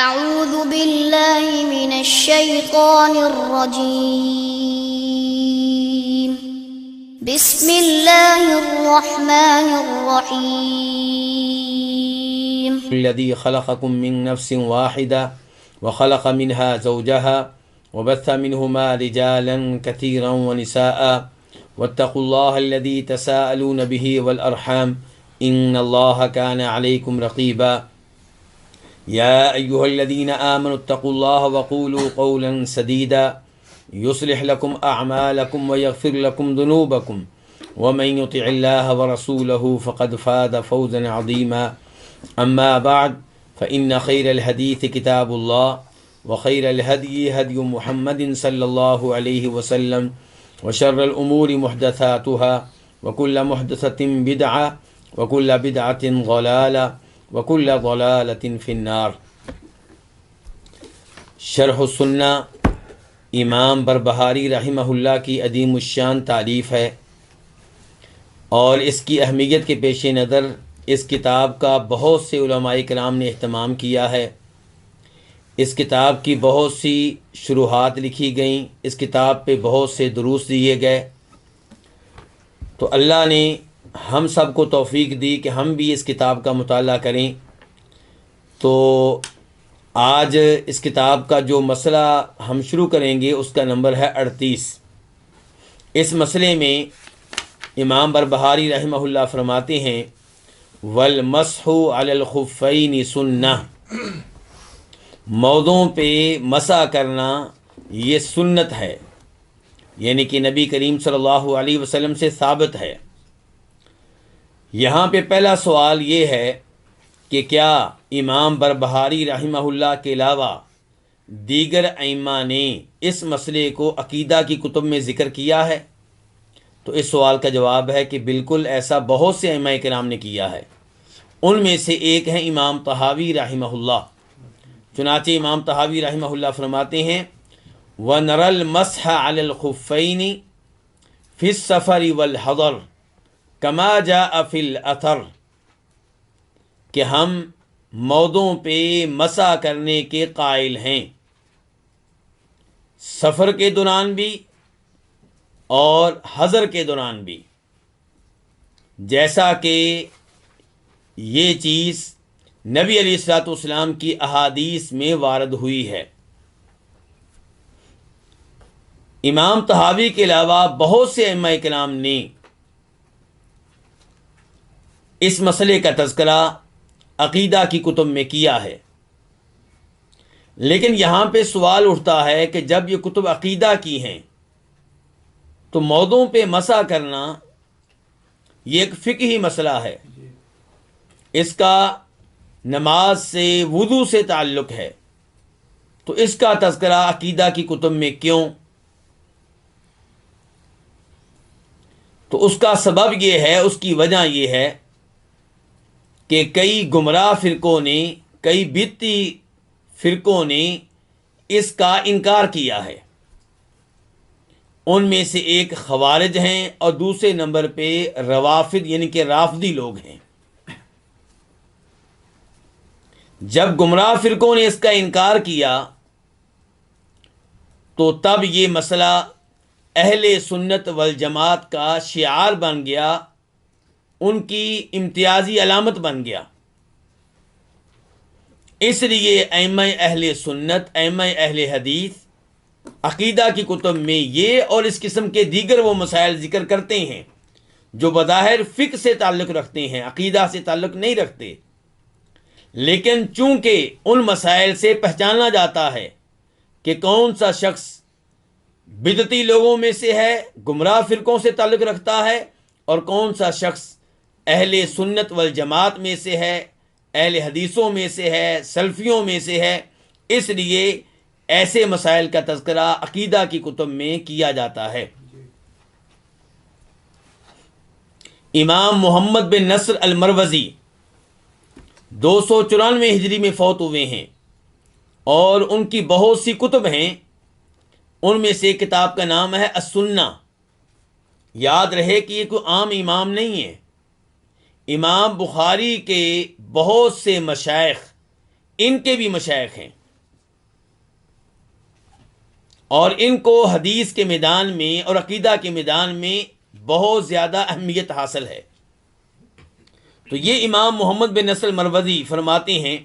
أعوذ بالله من الشيطان الرجيم بسم الله الرحمن الرحيم الذي خلقكم من نفس واحدة وخلق منها زوجها وبث منهما رجالا كثيرا ونساء واتقوا الله الذي تساءلون به والأرحام إن الله كان عليكم رقيبا يا أيها الذين آمنوا اتقوا الله وقولوا قولا سديدا يصلح لكم أعمالكم ويغفر لكم ذنوبكم ومن يطع الله ورسوله فقد فاز فوزا عظيما أما بعد فإن خير الحديث كتاب الله وخير الهدي هدي محمد صلى الله عليه وسلم وشر الأمور محدثاتها وكل محدثة بدعة وكل بدعة ضلالة وكل ضلالة في النار۔ شرح السنہ امام بربہاری رحمہ اللہ کی عظیم الشان تعریف ہے، اور اس کی اہمیت کے پیش نظر اس کتاب کا بہت سے علماء کرام نے اہتمام کیا ہے۔ اس کتاب کی بہت سی شروحات لکھی گئیں، اس کتاب پہ بہت سے دروس دیے گئے، تو اللہ نے ہم سب کو توفیق دی کہ ہم بھی اس کتاب کا مطالعہ کریں۔ تو آج اس کتاب کا جو مسئلہ ہم شروع کریں گے اس کا نمبر ہے 38۔ اس مسئلے میں امام بربہاری رحمہ اللہ فرماتے ہیں والمسح علی الخفین سنہ، مودوں پہ مسح کرنا یہ سنت ہے، یعنی کہ نبی کریم صلی اللہ علیہ وسلم سے ثابت ہے۔ یہاں پہ پہلا سوال یہ ہے کہ کیا امام بربہاری رحمہ اللہ کے علاوہ دیگر ائمہ نے اس مسئلے کو عقیدہ کی کتب میں ذکر کیا ہے؟ تو اس سوال کا جواب ہے کہ بالکل ایسا بہت سے ائمہ کرام نے کیا ہے۔ ان میں سے ایک ہیں امام طحاوی رحمہ اللہ۔ چنانچہ امام طحاوی رحمہ اللہ فرماتے ہیں وَنَرَى الْمَسْحَ عَلَى الْخُفَّيْنِ فِي السَّفَرِ وَالْحَضَرِ كَمَا جَاءَ فِي الْأَثَرِ، کہ ہم مودوں پہ مسح کرنے کے قائل ہیں، سفر کے دوران بھی اور حضر کے دوران بھی، جیسا کہ یہ چیز نبی علیہ الصلوۃ والسلام کی احادیث میں وارد ہوئی ہے۔ امام طحاوی کے علاوہ بہت سے ائمہ کرام نے اس مسئلے کا تذکرہ عقیدہ کی کتب میں کیا ہے، لیکن یہاں پہ سوال اٹھتا ہے کہ جب یہ کتب عقیدہ کی ہیں تو مودوں پہ مسح کرنا یہ ایک فقہی مسئلہ ہے، اس کا نماز سے وضو سے تعلق ہے، تو اس کا تذکرہ عقیدہ کی کتب میں کیوں؟ تو اس کا سبب یہ ہے، اس کی وجہ یہ ہے کہ کئی گمراہ فرقوں نے، کئی بدعتی فرقوں نے اس کا انکار کیا ہے۔ ان میں سے ایک خوارج ہیں اور دوسرے نمبر پہ روافض یعنی کہ رافضی لوگ ہیں۔ جب گمراہ فرقوں نے اس کا انکار کیا تو تب یہ مسئلہ اہل سنت والجماعت کا شعار بن گیا، ان کی امتیازی علامت بن گیا۔ اس لیے ائمہ اہل سنت، ائمہ اہل حدیث عقیدہ کی کتب میں یہ اور اس قسم کے دیگر وہ مسائل ذکر کرتے ہیں جو بظاہر فقہ سے تعلق رکھتے ہیں، عقیدہ سے تعلق نہیں رکھتے، لیکن چونکہ ان مسائل سے پہچانا جاتا ہے کہ کون سا شخص بدعتی لوگوں میں سے ہے، گمراہ فرقوں سے تعلق رکھتا ہے، اور کون سا شخص اہل سنت والجماعت میں سے ہے، اہل حدیثوں میں سے ہے، سلفیوں میں سے ہے، اس لیے ایسے مسائل کا تذکرہ عقیدہ کی کتب میں کیا جاتا ہے۔ امام محمد بن نصر المروزی 294 ہجری میں فوت ہوئے ہیں، اور ان کی بہت سی کتب ہیں، ان میں سے کتاب کا نام ہے السنہ۔ یاد رہے کہ یہ کوئی عام امام نہیں ہے، امام بخاری کے بہت سے مشائخ ان کے بھی مشائخ ہیں اور ان کو حدیث کے میدان میں اور عقیدہ کے میدان میں بہت زیادہ اہمیت حاصل ہے. تو یہ امام محمد بن نصر المروزی فرماتے ہیں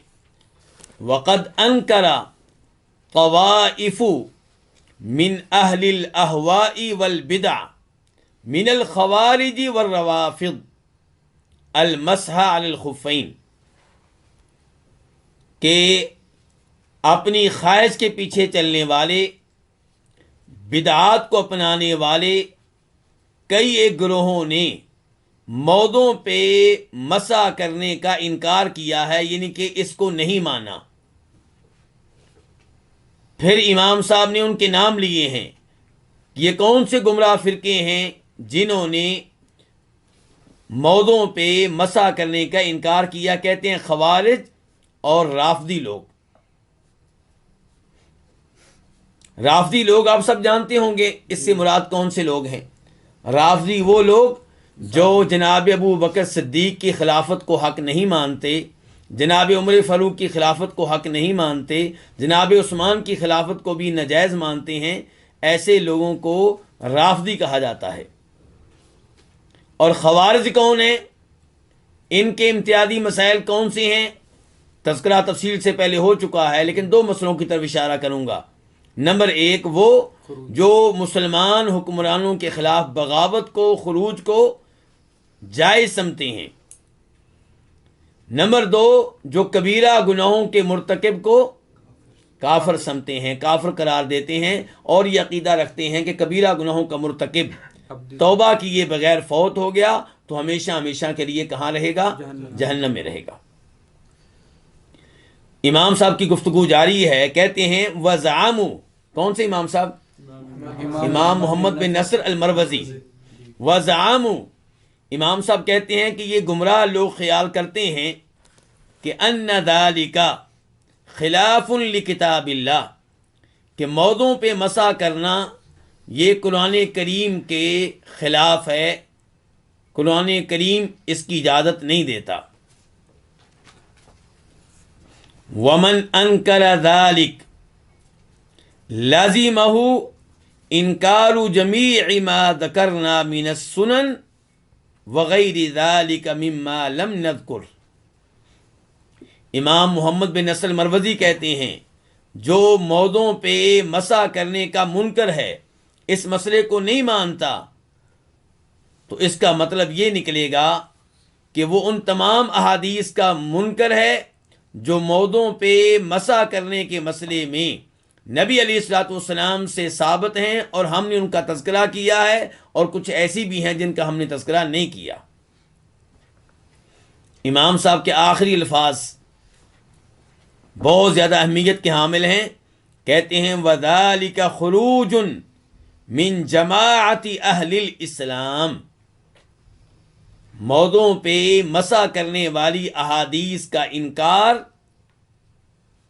وقد انکر طوائف من اہل الاہواء والبدع من الخوارج والروافض المسح علی الخفین، کہ اپنی خواہش کے پیچھے چلنے والے، بدعات کو اپنانے والے کئی ایک گروہوں نے مودوں پہ مسح کرنے کا انکار کیا ہے، یعنی کہ اس کو نہیں مانا. پھر امام صاحب نے ان کے نام لیے ہیں. یہ کون سے گمراہ فرقے ہیں جنہوں نے مودوں پہ مسح کرنے کا انکار کیا؟ کہتے ہیں خوارج اور رافضی لوگ. رافضی لوگ آپ سب جانتے ہوں گے اس سے مراد کون سے لوگ ہیں. رافضی وہ لوگ جو جناب ابو بکر صدیق کی خلافت کو حق نہیں مانتے، جناب عمر فاروق کی خلافت کو حق نہیں مانتے، جناب عثمان کی خلافت کو بھی ناجائز مانتے ہیں. ایسے لوگوں کو رافضی کہا جاتا ہے. اور خوارج کون ہیں؟ ان کے امتیازی مسائل کون سے ہیں؟ تذکرہ تفصیل سے پہلے ہو چکا ہے، لیکن دو مسئلوں کی طرف اشارہ کروں گا. نمبر ایک، وہ جو مسلمان حکمرانوں کے خلاف بغاوت کو، خروج کو جائز سمجھتے ہیں. نمبر دو، جو کبیرہ گناہوں کے مرتکب کو کافر سمجھتے ہیں، کافر قرار دیتے ہیں، اور یہ عقیدہ رکھتے ہیں کہ کبیرہ گناہوں کا مرتکب توبہ کیے بغیر فوت ہو گیا تو ہمیشہ ہمیشہ کے لیے کہاں رہے گا؟ جہنم میں رہے گا. امام صاحب کی گفتگو جاری ہے. کہتے ہیں وزعموا، کون سے امام صاحب؟ امام محمد بن نصر المروزی. وزعموا، امام صاحب کہتے ہیں کہ یہ گمراہ لوگ خیال کرتے ہیں کہ ان ذالک خلاف لکتاب اللہ، کہ مودوں پہ مسح کرنا یہ قرآن کریم کے خلاف ہے، قرآن کریم اس کی اجازت نہیں دیتا. ومن انکر ذالک لازمہ انکار جمیع ما ذکرنا من السنن وغیر ذالک مما لم نذکر. امام محمد بن نصر المروزی کہتے ہیں جو مودوں پہ مسح کرنے کا منکر ہے، اس مسئلے کو نہیں مانتا، تو اس کا مطلب یہ نکلے گا کہ وہ ان تمام احادیث کا منکر ہے جو مودوں پہ مسح کرنے کے مسئلے میں نبی علیہ الصلوۃ والسلام سے ثابت ہیں، اور ہم نے ان کا تذکرہ کیا ہے، اور کچھ ایسی بھی ہیں جن کا ہم نے تذکرہ نہیں کیا. امام صاحب کے آخری الفاظ بہت زیادہ اہمیت کے حامل ہیں. کہتے ہیں وَذَلِكَ خُرُوجٌ مِّن جَمَاعَةِ أَهْلِ الْإِسْلَامِ، مودوں پہ مسح کرنے والی احادیث کا انکار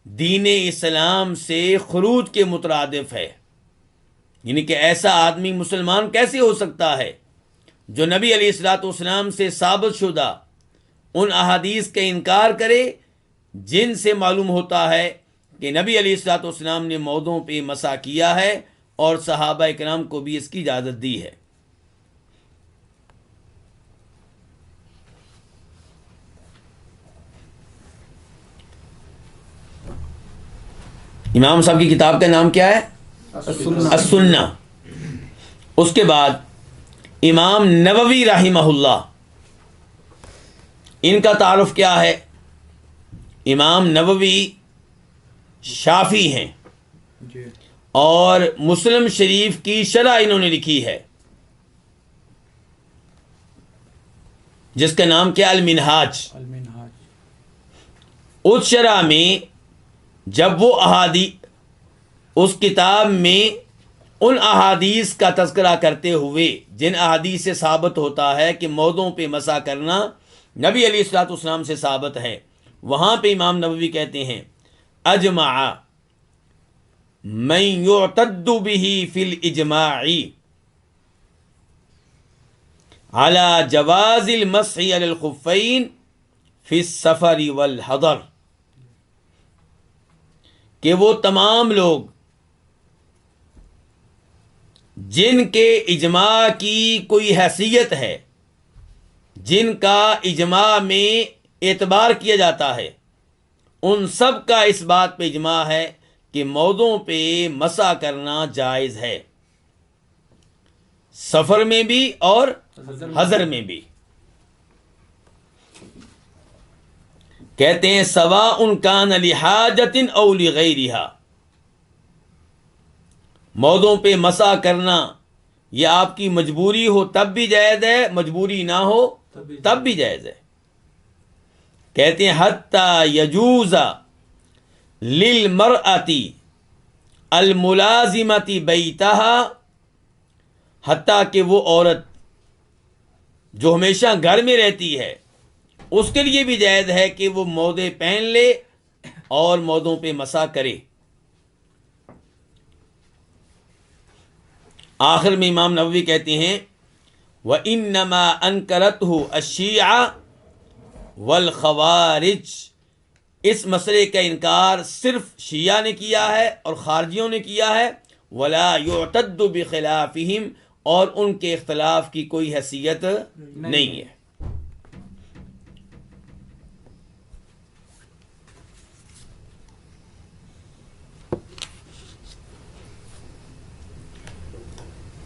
دین اسلام سے خروج کے مترادف ہے. یعنی کہ ایسا آدمی مسلمان کیسے ہو سکتا ہے جو نبی علیہ الصلوۃ والسلام سے ثابت شدہ ان احادیث کا انکار کرے جن سے معلوم ہوتا ہے کہ نبی علیہ الصلوۃ والسلام نے مودوں پہ مسح کیا ہے اور صحابہ کرام کو بھی اس کی اجازت دی ہے. امام صاحب کی کتاب کا نام کیا ہے؟ السنہ. اس کے بعد امام نووی رحمہ اللہ، ان کا تعارف کیا ہے؟ امام نووی شافعی ہیں اور مسلم شریف کی شرح انہوں نے لکھی ہے جس کا نام کیا؟ المنہاج. اس شرح میں جب وہ اس کتاب میں ان احادیث کا تذکرہ کرتے ہوئے جن احادیث سے ثابت ہوتا ہے کہ مودوں پہ مسح کرنا نبی علیہ الصلوۃ والسلام سے ثابت ہے، وہاں پہ امام نووی کہتے ہیں اجمع من یعتد به فی الاجماع على جواز المسح علی الخفین فی السفر والحضر. کہ وہ تمام لوگ جن کے اجماع کی کوئی حیثیت ہے، جن کا اجماع میں اعتبار کیا جاتا ہے، ان سب کا اس بات پہ اجماع ہے کہ موضوع پہ مسح کرنا جائز ہے، سفر میں بھی اور حضر میں بھی۔ کہتے ہیں سواء کان لحاجت او لغیرہا، موضوع پہ مسح کرنا یہ آپ کی مجبوری ہو تب بھی جائز ہے، مجبوری نہ ہو تب بھی جائز ہے۔ کہتے ہیں حتی یجوز للمرأة الملازمۃ بیتہا، حتیٰ کہ وہ عورت جو ہمیشہ گھر میں رہتی ہے اس کے لیے بھی جائز ہے کہ وہ موزے پہن لے اور موزوں پہ مسح کرے۔ آخر میں امام نووی کہتے ہیں وَإِنَّمَا أَنْكَرَتْهُ الشِّيعَةُ وَالْخَوَارِجُ، اس مسئلے کا انکار صرف شیعہ نے کیا ہے اور خارجیوں نے کیا ہے، وَلَا يُعْتَدُّ بِخِلَافِهِمْ، اور ان کے اختلاف کی کوئی حیثیت نہیں ہے۔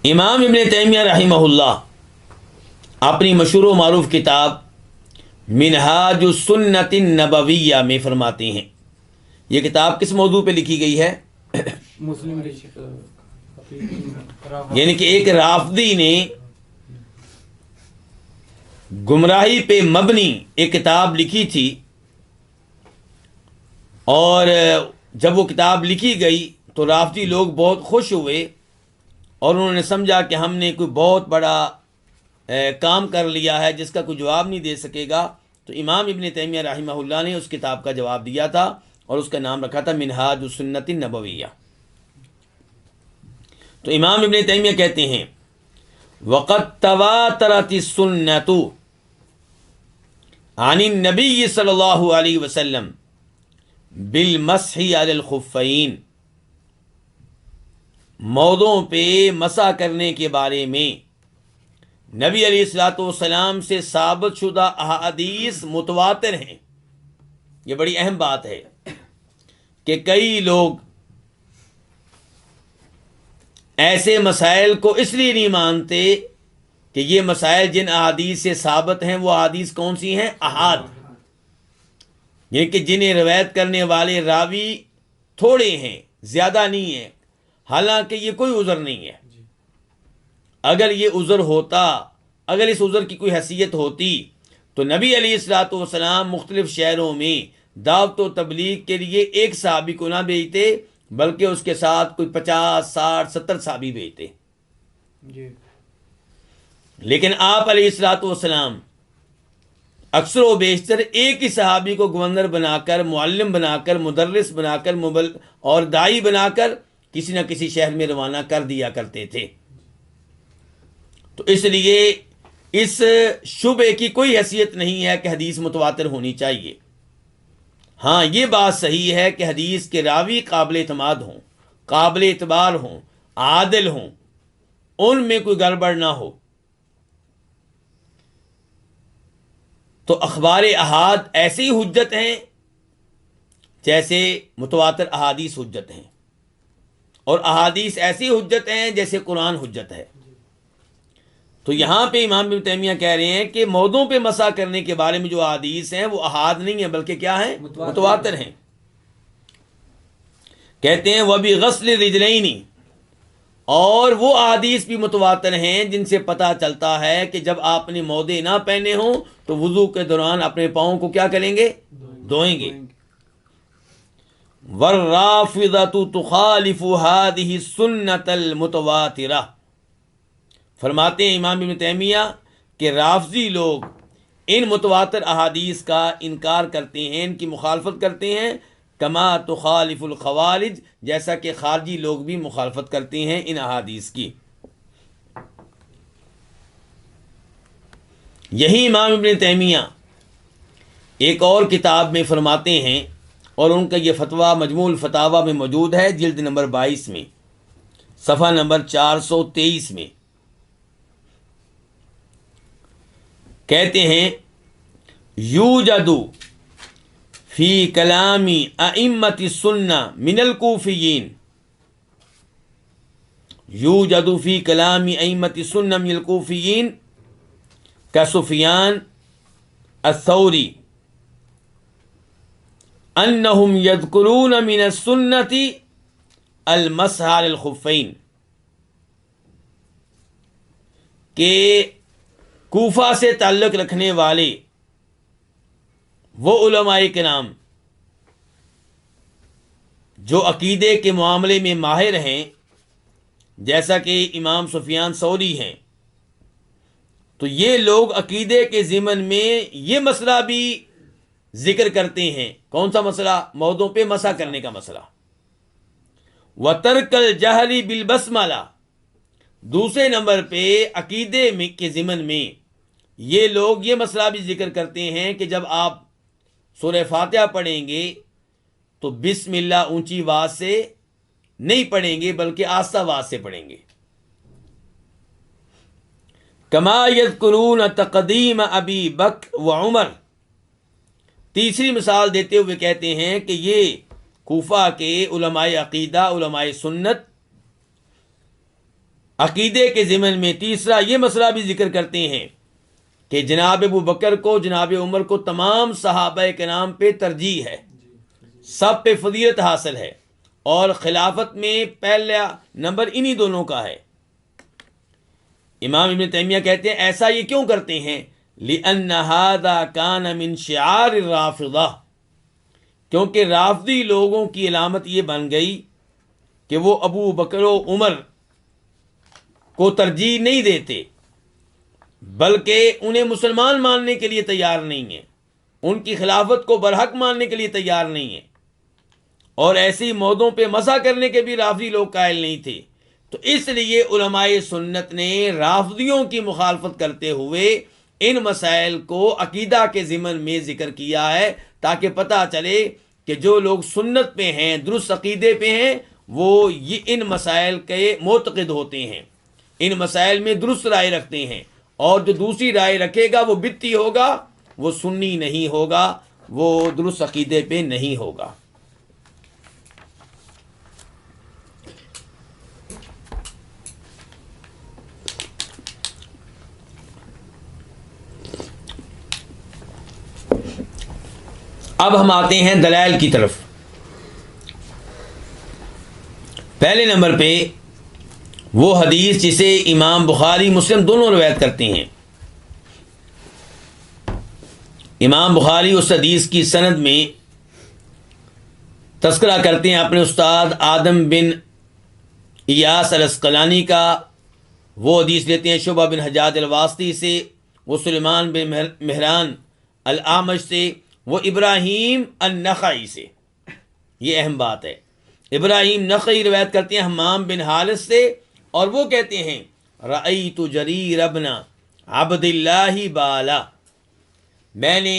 امام ابن تیمیہ رحمہ اللہ اپنی مشہور و معروف کتاب منہاج السنت النبویہ میں فرماتے ہیں، یہ کتاب کس موضوع پہ لکھی گئی ہے؟ مسلم یعنی کہ ایک رافضی نے گمراہی پہ مبنی ایک کتاب لکھی تھی، اور جب وہ کتاب لکھی گئی تو رافضی لوگ بہت خوش ہوئے اور انہوں نے سمجھا کہ ہم نے کوئی بہت بڑا کام کر لیا ہے جس کا کوئی جواب نہیں دے سکے گا۔ تو امام ابن تیمیہ رحمہ اللہ نے اس کتاب کا جواب دیا تھا اور اس کا نام رکھا تھا منہاج السنت النبویہ۔ تو امام ابن تیمیہ کہتے ہیں وَقَدْ تَوَاتَرَتِ السُّنَّةُ عَنِ النَّبِيِّ صلی اللہ علیہ وسلم بِالْمَسْحِ عَلَى الْخُفَّيْنِ، موضوع پہ مسح کرنے کے بارے میں نبی علیہ الصلوۃ والسلام سے ثابت شدہ احادیث متواتر ہیں۔ یہ بڑی اہم بات ہے کہ کئی لوگ ایسے مسائل کو اس لیے نہیں مانتے کہ یہ مسائل جن احادیث سے ثابت ہیں وہ احادیث کون سی ہیں؟ احاد، یعنی کہ جنہیں روایت کرنے والے راوی تھوڑے ہیں، زیادہ نہیں ہیں، حالانکہ یہ کوئی عذر نہیں ہے۔ اگر یہ عذر ہوتا، اگر اس عذر کی کوئی حیثیت ہوتی تو نبی علیہ الصلوۃ والسلام مختلف شہروں میں دعوت و تبلیغ کے لیے ایک صحابی کو نہ بھیجتے بلکہ اس کے ساتھ کوئی 50 60 70 صحابی بھیجتے۔ جی لیکن آپ علیہ الصلوۃ والسلام اکثر و بیشتر ایک ہی صحابی کو گورنر بنا کر، معلم بنا کر، مدرس بنا کر، اور داعی بنا کر کسی نہ کسی شہر میں روانہ کر دیا کرتے تھے۔ تو اس لیے اس شبے کی کوئی حیثیت نہیں ہے کہ حدیث متواتر ہونی چاہیے۔ ہاں یہ بات صحیح ہے کہ حدیث کے راوی قابل اعتماد ہوں، قابل اعتبار ہوں، عادل ہوں، ان میں کوئی گڑبڑ نہ ہو۔ تو اخبار احاد ایسی حجت ہیں جیسے متواتر احادیث حجت ہیں، اور احادیث ایسی حجت ہیں جیسے قرآن حجت ہے۔ تو یہاں پہ امام ابن تیمیہ کہہ رہے ہیں کہ موضوع پہ مسح کرنے کے بارے میں جو احادیث ہیں وہ احاد نہیں ہیں بلکہ کیا ہیں؟ متواتر ہیں۔ کہتے ہیں وَبِغَسْلِ الرِّجْلَيْنِ، اور وہ احادیث بھی متواتر ہیں جن سے پتہ چلتا ہے کہ جب آپ نے موزے نہ پہنے ہوں تو وضو کے دوران اپنے پاؤں کو کیا کریں گے؟ دھوئیں گے۔ وَالرَّافِضَةُ تُخَالِفُ هَذِهِ السُّنَّةَ الْمُتَوَاتِرَةَ، فرماتے ہیں امام ابن تیمیہ کہ رافضی لوگ ان متواتر احادیث کا انکار کرتے ہیں، ان کی مخالفت کرتے ہیں، کما تخالف الخوارج، جیسا کہ خارجی لوگ بھی مخالفت کرتے ہیں ان احادیث کی۔ یہی امام ابن تیمیہ ایک اور کتاب میں فرماتے ہیں اور ان کا یہ فتویٰ مجموع الفتاوی میں موجود ہے، جلد نمبر 22 میں، صفحہ نمبر 423 میں۔ کہتے ہیں یوجد فی کلام ائمۃ السنہ من الکوفیین، یوجد فی کلام ائمۃ السنہ من الکوفیین کسفیان الثوری انہم یذکرون من السنۃ المسح علی الخفین، کہ کوفہ سے تعلق رکھنے والے وہ علماء کرام جو عقیدے کے معاملے میں ماہر ہیں، جیسا کہ امام سفیان ثوری ہیں، تو یہ لوگ عقیدے کے ضمن میں یہ مسئلہ بھی ذکر کرتے ہیں۔ کون سا مسئلہ؟ مودوں پہ مسح کرنے کا مسئلہ۔ وَتَرْكَ الْجَهْلِ بِالْبَسْمَلَةِ، دوسرے نمبر پہ عقیدے کے ضمن میں یہ لوگ یہ مسئلہ بھی ذکر کرتے ہیں کہ جب آپ سورہ فاتحہ پڑھیں گے تو بسم اللہ اونچی آواز سے نہیں پڑھیں گے بلکہ آہستہ آواز سے پڑھیں گے۔ کما یذکرون تقدیم ابی بکر و عمر، تیسری مثال دیتے ہوئے کہتے ہیں کہ یہ کوفہ کے علماء عقیدہ، علماء سنت عقیدے کے ضمن میں تیسرا یہ مسئلہ بھی ذکر کرتے ہیں کہ جناب ابو بکر کو، جناب عمر کو تمام صحابہ کرام پہ ترجیح ہے، سب پہ فضیلت حاصل ہے، اور خلافت میں پہلا نمبر انہی دونوں کا ہے۔ امام ابن تیمیہ کہتے ہیں ایسا یہ کیوں کرتے ہیں؟ لِأَنَّ هَذَا كَانَ مِن شِعَارِ الرَّافِضَةِ، کیونکہ رافضی لوگوں کی علامت یہ بن گئی کہ وہ ابو بکر و عمر کو ترجیح نہیں دیتے، بلکہ انہیں مسلمان ماننے کے لیے تیار نہیں ہیں، ان کی خلافت کو برحق ماننے کے لیے تیار نہیں ہیں، اور ایسی مودوں پہ مسح کرنے کے بھی رافضی لوگ قائل نہیں تھے۔ تو اس لیے علماء سنت نے رافضیوں کی مخالفت کرتے ہوئے ان مسائل کو عقیدہ کے ضمن میں ذکر کیا ہے، تاکہ پتہ چلے کہ جو لوگ سنت پہ ہیں، درست عقیدے پہ ہیں، وہ یہ ان مسائل کے معتقد ہوتے ہیں، ان مسائل میں درست رائے رکھتے ہیں، اور جو دوسری رائے رکھے گا وہ بدعتی ہوگا، وہ سنی نہیں ہوگا، وہ درست عقیدے پہ نہیں ہوگا۔ اب ہم آتے ہیں دلائل کی طرف۔ پہلے نمبر پہ وہ حدیث جسے امام بخاری مسلم دونوں روایت کرتے ہیں۔ امام بخاری اس حدیث کی سند میں تذکرہ کرتے ہیں اپنے استاد آدم بن ایاس الاسقلانی کا، وہ حدیث لیتے ہیں شعبہ بن حجاج الواسطی سے، وہ سلیمان بن مہران الاعمش سے، وہ ابراہیم النخعی سے۔ یہ اہم بات ہے، ابراہیم نخعی روایت کرتے ہیں حمام بن حارث سے، اور وہ کہتے ہیں رأیت جریر ابن عبد اللہ بالا، میں نے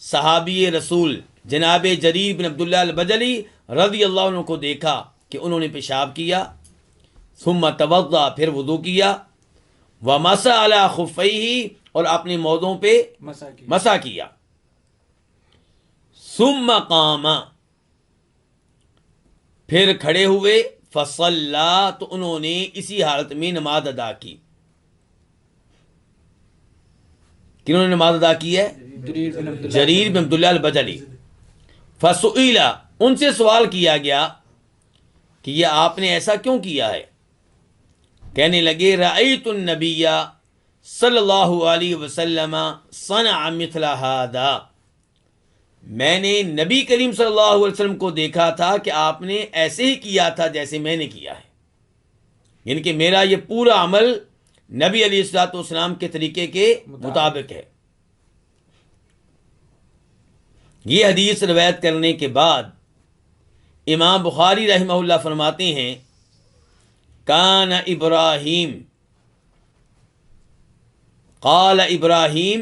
صحابی رسول جناب جریر بن عبداللہ البجلی رضی اللہ عنہ کو دیکھا کہ انہوں نے پیشاب کیا، ثم توضا، پھر وضو کیا، ومسح علی خفیہ، اور اپنے مودوں پہ مسح کیا، ثم قام، پھر کھڑے ہوئے، فصلا، تو انہوں نے اسی حالت میں نماز ادا کی۔ کنہوں نے نماز ادا کی ہے؟ جریر بن عبداللہ البجلی۔ فسئل، ان سے سوال کیا گیا کہ یہ آپ نے ایسا کیوں کیا ہے؟ کہنے لگے رأیت النبی صلی اللہ علیہ وسلم صنع مثل ھذا، میں نے نبی کریم صلی اللہ علیہ وسلم کو دیکھا تھا کہ آپ نے ایسے ہی کیا تھا جیسے میں نے کیا ہے، یعنی کہ میرا یہ پورا عمل نبی علیہ الصلوۃ والسلام کے طریقے کے مطابق ہے۔ یہ حدیث روایت کرنے کے بعد امام بخاری رحمہ اللہ فرماتے ہیں کان ابراہیم، قال ابراہیم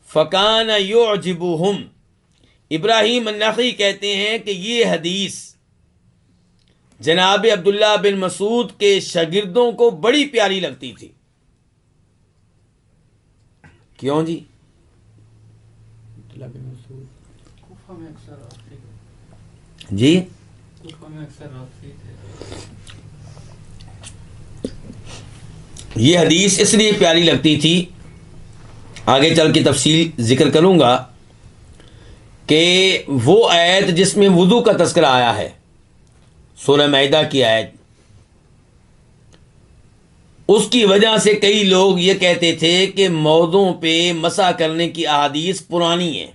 فکان یعجبہم ابراہیم النخعی کہتے ہیں کہ یہ حدیث جناب عبداللہ بن مسعود کے شاگردوں کو بڑی پیاری لگتی تھی. کیوں جی؟ عبداللہ بن مسعود کوفہ میں اکثر راستے تھے. جی کوفہ میں اکثر راستے تھے. یہ حدیث اس لیے پیاری لگتی تھی، آگے چل کے تفصیل ذکر کروں گا، کہ وہ آیت جس میں وضو کا تذکرہ آیا ہے، سورہ مائدہ کی آیت، اس کی وجہ سے کئی لوگ یہ کہتے تھے کہ موضوع پہ مسح کرنے کی احادیث پرانی ہیں،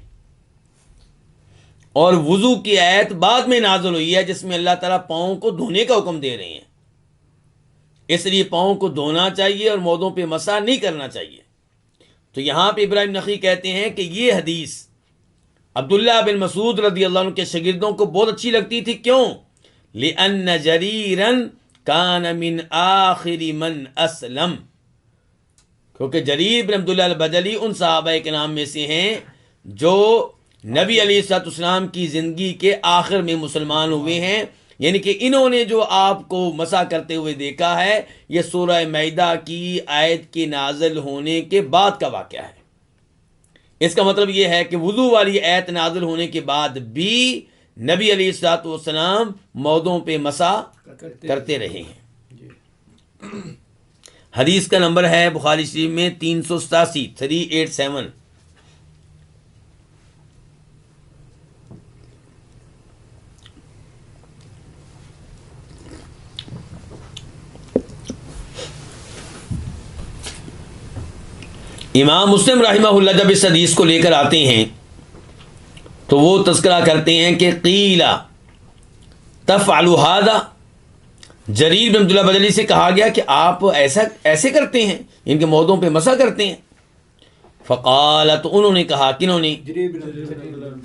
اور وضو کی آیت بعد میں نازل ہوئی ہے جس میں اللہ تعالیٰ پاؤں کو دھونے کا حکم دے رہے ہیں، اس لیے پاؤں کو دھونا چاہیے اور موضوع پہ مسح نہیں کرنا چاہیے. تو یہاں پہ ابراہیم نخعی کہتے ہیں کہ یہ حدیث عبداللہ بن مسعود رضی اللہ عنہ کے شاگردوں کو بہت اچھی لگتی تھی. کیوں؟ لِأَنَّ جَرِيرًا كَانَ مِنْ آخِرِ مَنْ أَسْلَمَ، کیونکہ جریر بن عبداللہ البجلی ان صحابہ کرام میں سے ہیں جو نبی علیہ الصلوۃ والسلام کی زندگی کے آخر میں مسلمان ہوئے ہیں، یعنی کہ انہوں نے جو آپ کو مسح کرتے ہوئے دیکھا ہے یہ سورہ مائدہ کی آیت کے نازل ہونے کے بعد کا واقعہ ہے. اس کا مطلب یہ ہے کہ وضو والی آیت نازل ہونے کے بعد بھی نبی علیہ الصلوۃ والسلام موضوع پہ مسح کرتے رہے ہیں. حدیث کا نمبر ہے بخاری شریف میں 387 387. امام مسلم رحمہ اللہ جب اس حدیث کو لے کر آتے ہیں تو وہ تذکرہ کرتے ہیں کہ قیلا تفعلوا هذا، جریر بن عبداللہ بجلی سے کہا گیا کہ آپ ایسے کرتے ہیں، ان کے موضوع پہ مسح کرتے ہیں. فقال، تو انہوں نے کہا، کنہوں نے؟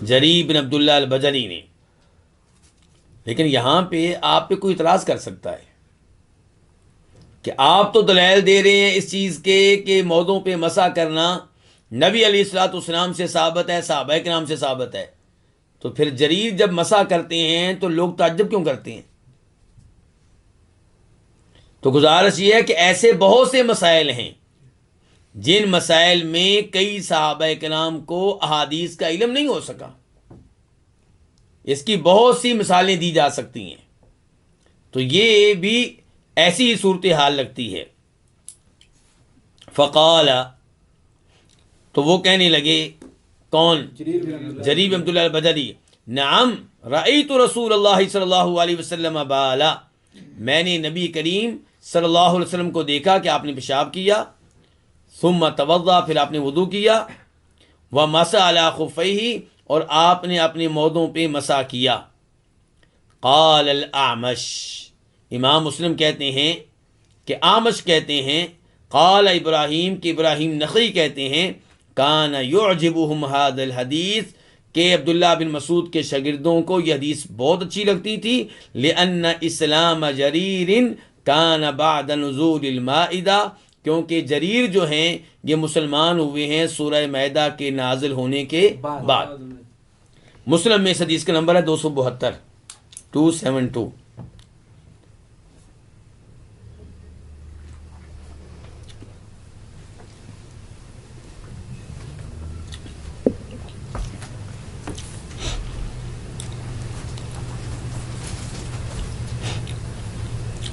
جریر بن عبداللہ البجلی نے. لیکن یہاں پہ آپ پہ کوئی اعتراض کر سکتا ہے کہ آپ تو دلائل دے رہے ہیں اس چیز کے کہ موضوع پہ مسح کرنا نبی علیہ الصلوۃ والسلام سے ثابت ہے، صحابہ کرام سے ثابت ہے، تو پھر جریر جب مسح کرتے ہیں تو لوگ تعجب کیوں کرتے ہیں؟ تو گزارش یہ ہے کہ ایسے بہت سے مسائل ہیں جن مسائل میں کئی صحابہ کرام کو احادیث کا علم نہیں ہو سکا. اس کی بہت سی مثالیں دی جا سکتی ہیں. تو یہ بھی ایسی ہی صورتحال لگتی ہے. فقال، تو وہ کہنے لگے، کون؟ جریر بن عبداللہ البجلی، نعم رأیت رسول اللہ صلی اللہ علیہ وسلم بالا، میں نے نبی کریم صلی اللہ علیہ وسلم کو دیکھا کہ آپ نے پیشاب کیا، ثم توضا، پھر آپ نے وضو کیا، ومسح علی خفیہ، اور آپ نے اپنے موضوع پہ مسح کیا. قال الاعمش، امام مسلم کہتے ہیں کہ اعمش کہتے ہیں، قال ابراہیم، کہ ابراہیم نخعی کہتے ہیں، کان یعجبہم ھذا الحدیث، کہ عبداللہ بن مسعود کے شاگردوں کو یہ حدیث بہت اچھی لگتی تھی. لأن اسلام جریر کان بعد نزول المائدہ، کیونکہ جریر جو ہیں یہ مسلمان ہوئے ہیں سورہ مائدہ کے نازل ہونے کے بعد. مسلم میں اس حدیث کا نمبر ہے 272 272.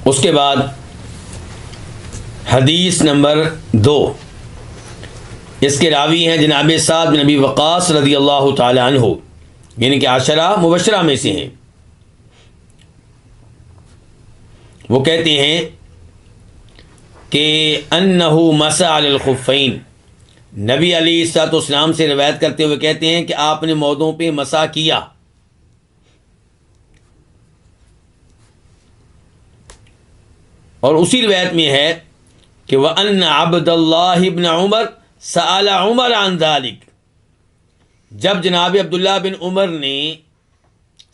اس کے بعد حدیث نمبر 2، اس کے راوی ہیں جناب سعد بن ابی وقاص رضی اللہ تعالی عنہ، یعنی کہ عشرہ مبشرہ میں سے ہیں. وہ کہتے ہیں کہ انہ مسح علی الخفین، نبی علیہ الصلوۃ والسلام سے روایت کرتے ہوئے کہتے ہیں کہ آپ نے موضوع پہ مسح کیا. اور اسی روایت میں ہے کہ وَأَنَّ عَبْدَ اللَّهِ بْنَ عُمَرَ سَأَلَ عُمَرَ عَنْ ذَلِكَ، جب جناب عبداللہ بن عمر نے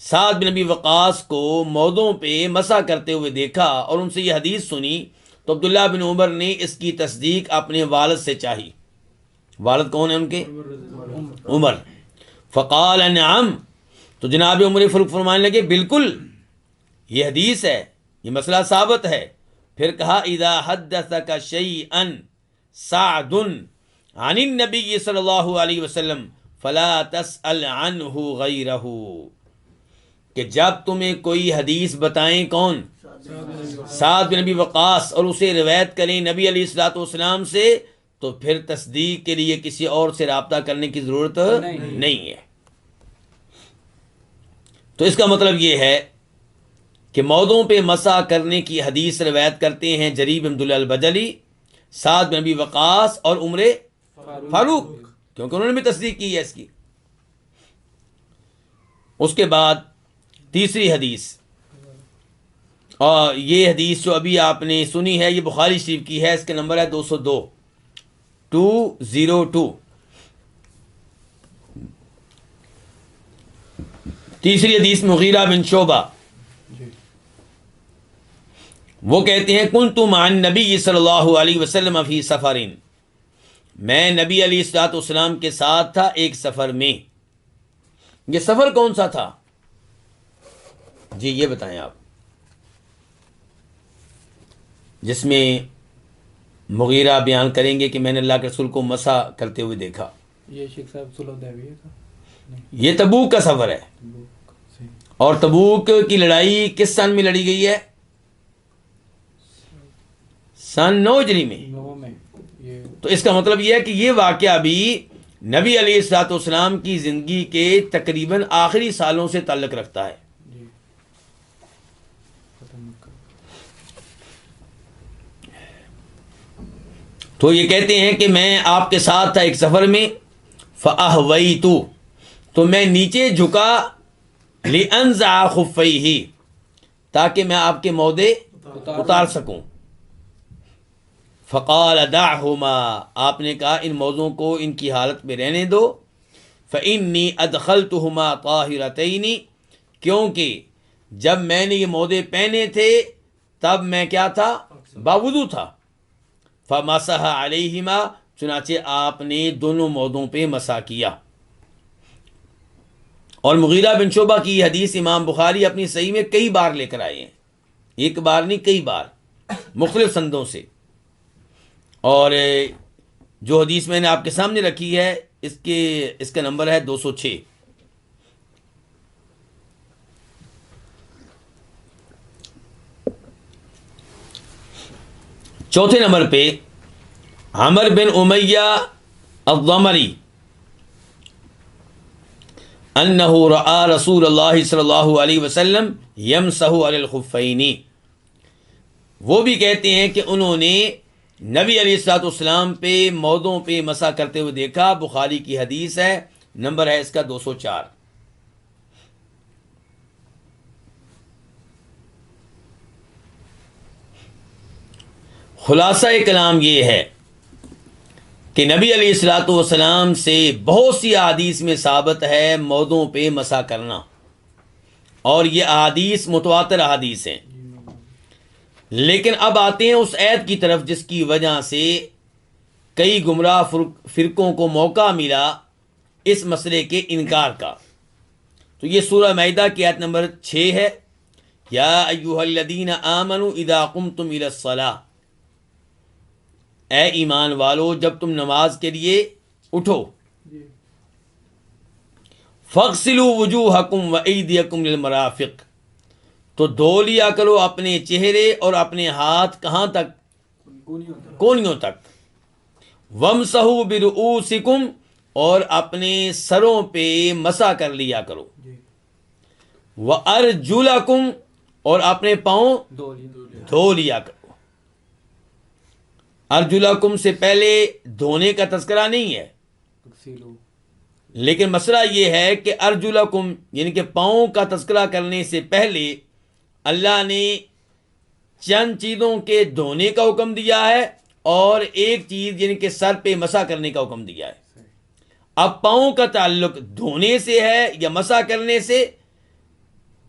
سعد بن ابی وقاص کو موضوع پہ مسح کرتے ہوئے دیکھا اور ان سے یہ حدیث سنی، تو عبداللہ بن عمر نے اس کی تصدیق اپنے والد سے چاہی. والد کون ہے ان کے؟ عمر. فقال نعم، تو جناب عمر فاروق فرمانے لگے بالکل یہ حدیث ہے، یہ مسئلہ ثابت ہے۔ پھر کہا اذا حدثک شیئا سعد عن النبی صلی اللہ علیہ وسلم فلا تسأل عنہ غیرہ، کہ جب تمہیں کوئی حدیث بتائیں، کون؟ سعد بن نبی وقاص، اور اسے روایت کریں نبی علیہ الصلوۃ والسلام سے، تو پھر تصدیق کے لیے کسی اور سے رابطہ کرنے کی ضرورت نہیں ہے۔ تو اس کا مطلب یہ ہے کہ موضوع پہ مسح کرنے کی حدیث روایت کرتے ہیں جریر بن عبداللہ البجلی، سعد بن نبی وقاص اور عمر فاروق، کیونکہ انہوں نے بھی تصدیق کی ہے اس کی۔ اس کے بعد تیسری حدیث، اور یہ حدیث جو ابھی آپ نے سنی ہے یہ بخاری شریف کی ہے، اس کا نمبر ہے 202 202۔ تیسری حدیث مغیرہ بن شعبہ، وہ کہتے ہیں کنت مع النبی صلی اللہ علیہ وسلم فی سفر، میں نبی علیہ الصلوۃ والسلام کے ساتھ تھا ایک سفر میں۔ یہ سفر کون سا تھا؟ جی یہ بتائیں آپ، جس میں مغیرہ بیان کریں گے کہ میں نے اللہ کے رسول کو مسح کرتے ہوئے دیکھا۔ یہ شیخ صاحب صلح الحدیبیہ کا، یہ تبوک کا سفر ہے، اور تبوک کی لڑائی کس سن میں لڑی گئی ہے؟ سن 9 ہجری میں۔ نو میں یہ تو اس کا مطلب یہ ہے کہ یہ واقعہ بھی نبی علیہ الصلوۃ والسلام کی زندگی کے تقریباً آخری سالوں سے تعلق رکھتا ہے۔ جی ختم مکہ۔ تو یہ کہتے ہیں کہ میں آپ کے ساتھ تھا ایک سفر میں، فأہویت، تو میں نیچے جھکا، لأنزع خفیہ، تاکہ میں آپ کے مودے اتار سکوں۔ فقال دعہما، آپ نے کہا ان موضوعوں کو ان کی حالت میں رہنے دو، فإنی ادخلتہما طاہرتین، کیونکہ جب میں نے یہ مودے پہنے تھے تب میں کیا تھا؟ باوضو تھا۔ فمسح علیہما، چنانچہ آپ نے دونوں مودوں پہ مسح کیا۔ اور مغیرہ بن شعبہ کی یہ حدیث امام بخاری اپنی صحیح میں کئی بار لے کر آئے ہیں، ایک بار نہیں کئی بار، مختلف سندوں سے۔ اور جو حدیث میں نے آپ کے سامنے رکھی ہے اس کا نمبر ہے 206۔ چوتھے نمبر پہ عمر بن امیہ الضمری انہ رآ رسول اللہ صلی اللہ علیہ وسلم یمسح علی الخفین، وہ بھی کہتے ہیں کہ انہوں نے نبی علیہ الصلوۃ والسلام پہ مودوں پہ مسح کرتے ہوئے دیکھا۔ بخاری کی حدیث ہے، نمبر ہے اس کا 204۔ خلاصہ کلام یہ ہے کہ نبی علیہ الصلوۃ والسلام سے بہت سی احادیث میں ثابت ہے مودوں پہ مسح کرنا، اور یہ احادیث متواتر احادیث ہیں۔ لیکن اب آتے ہیں اس ایت کی طرف جس کی وجہ سے کئی گمراہ فرقوں کو موقع ملا اس مسئلے کے انکار کا۔ تو یہ سورہ مائدہ کی آیت نمبر 6 ہے، یا ایھا الذین آمنوا اذا قمتم الی الصلاۃ، اے ایمان والو جب تم نماز کے لیے اٹھو، فاغسلوا وجوہکم وایدیکم للمرافق، تو دھو لیا کرو اپنے چہرے اور اپنے ہاتھ کہاں تک؟ کونیوں تک۔ وامسحوا برؤوسکم، اور اپنے سروں پہ مسح کر لیا کرو۔ وارجلکم، اور اپنے پاؤں دھو لیا کرو۔ ارجلکم سے پہلے دھونے کا تذکرہ نہیں ہے، لیکن مسئلہ یہ ہے کہ ارجلکم یعنی کہ پاؤں کا تذکرہ کرنے سے پہلے اللہ نے چند چیزوں کے دھونے کا حکم دیا ہے، اور ایک چیز یعنی کہ سر پہ مسح کرنے کا حکم دیا ہے۔ اب پاؤں کا تعلق دھونے سے ہے یا مسح کرنے سے؟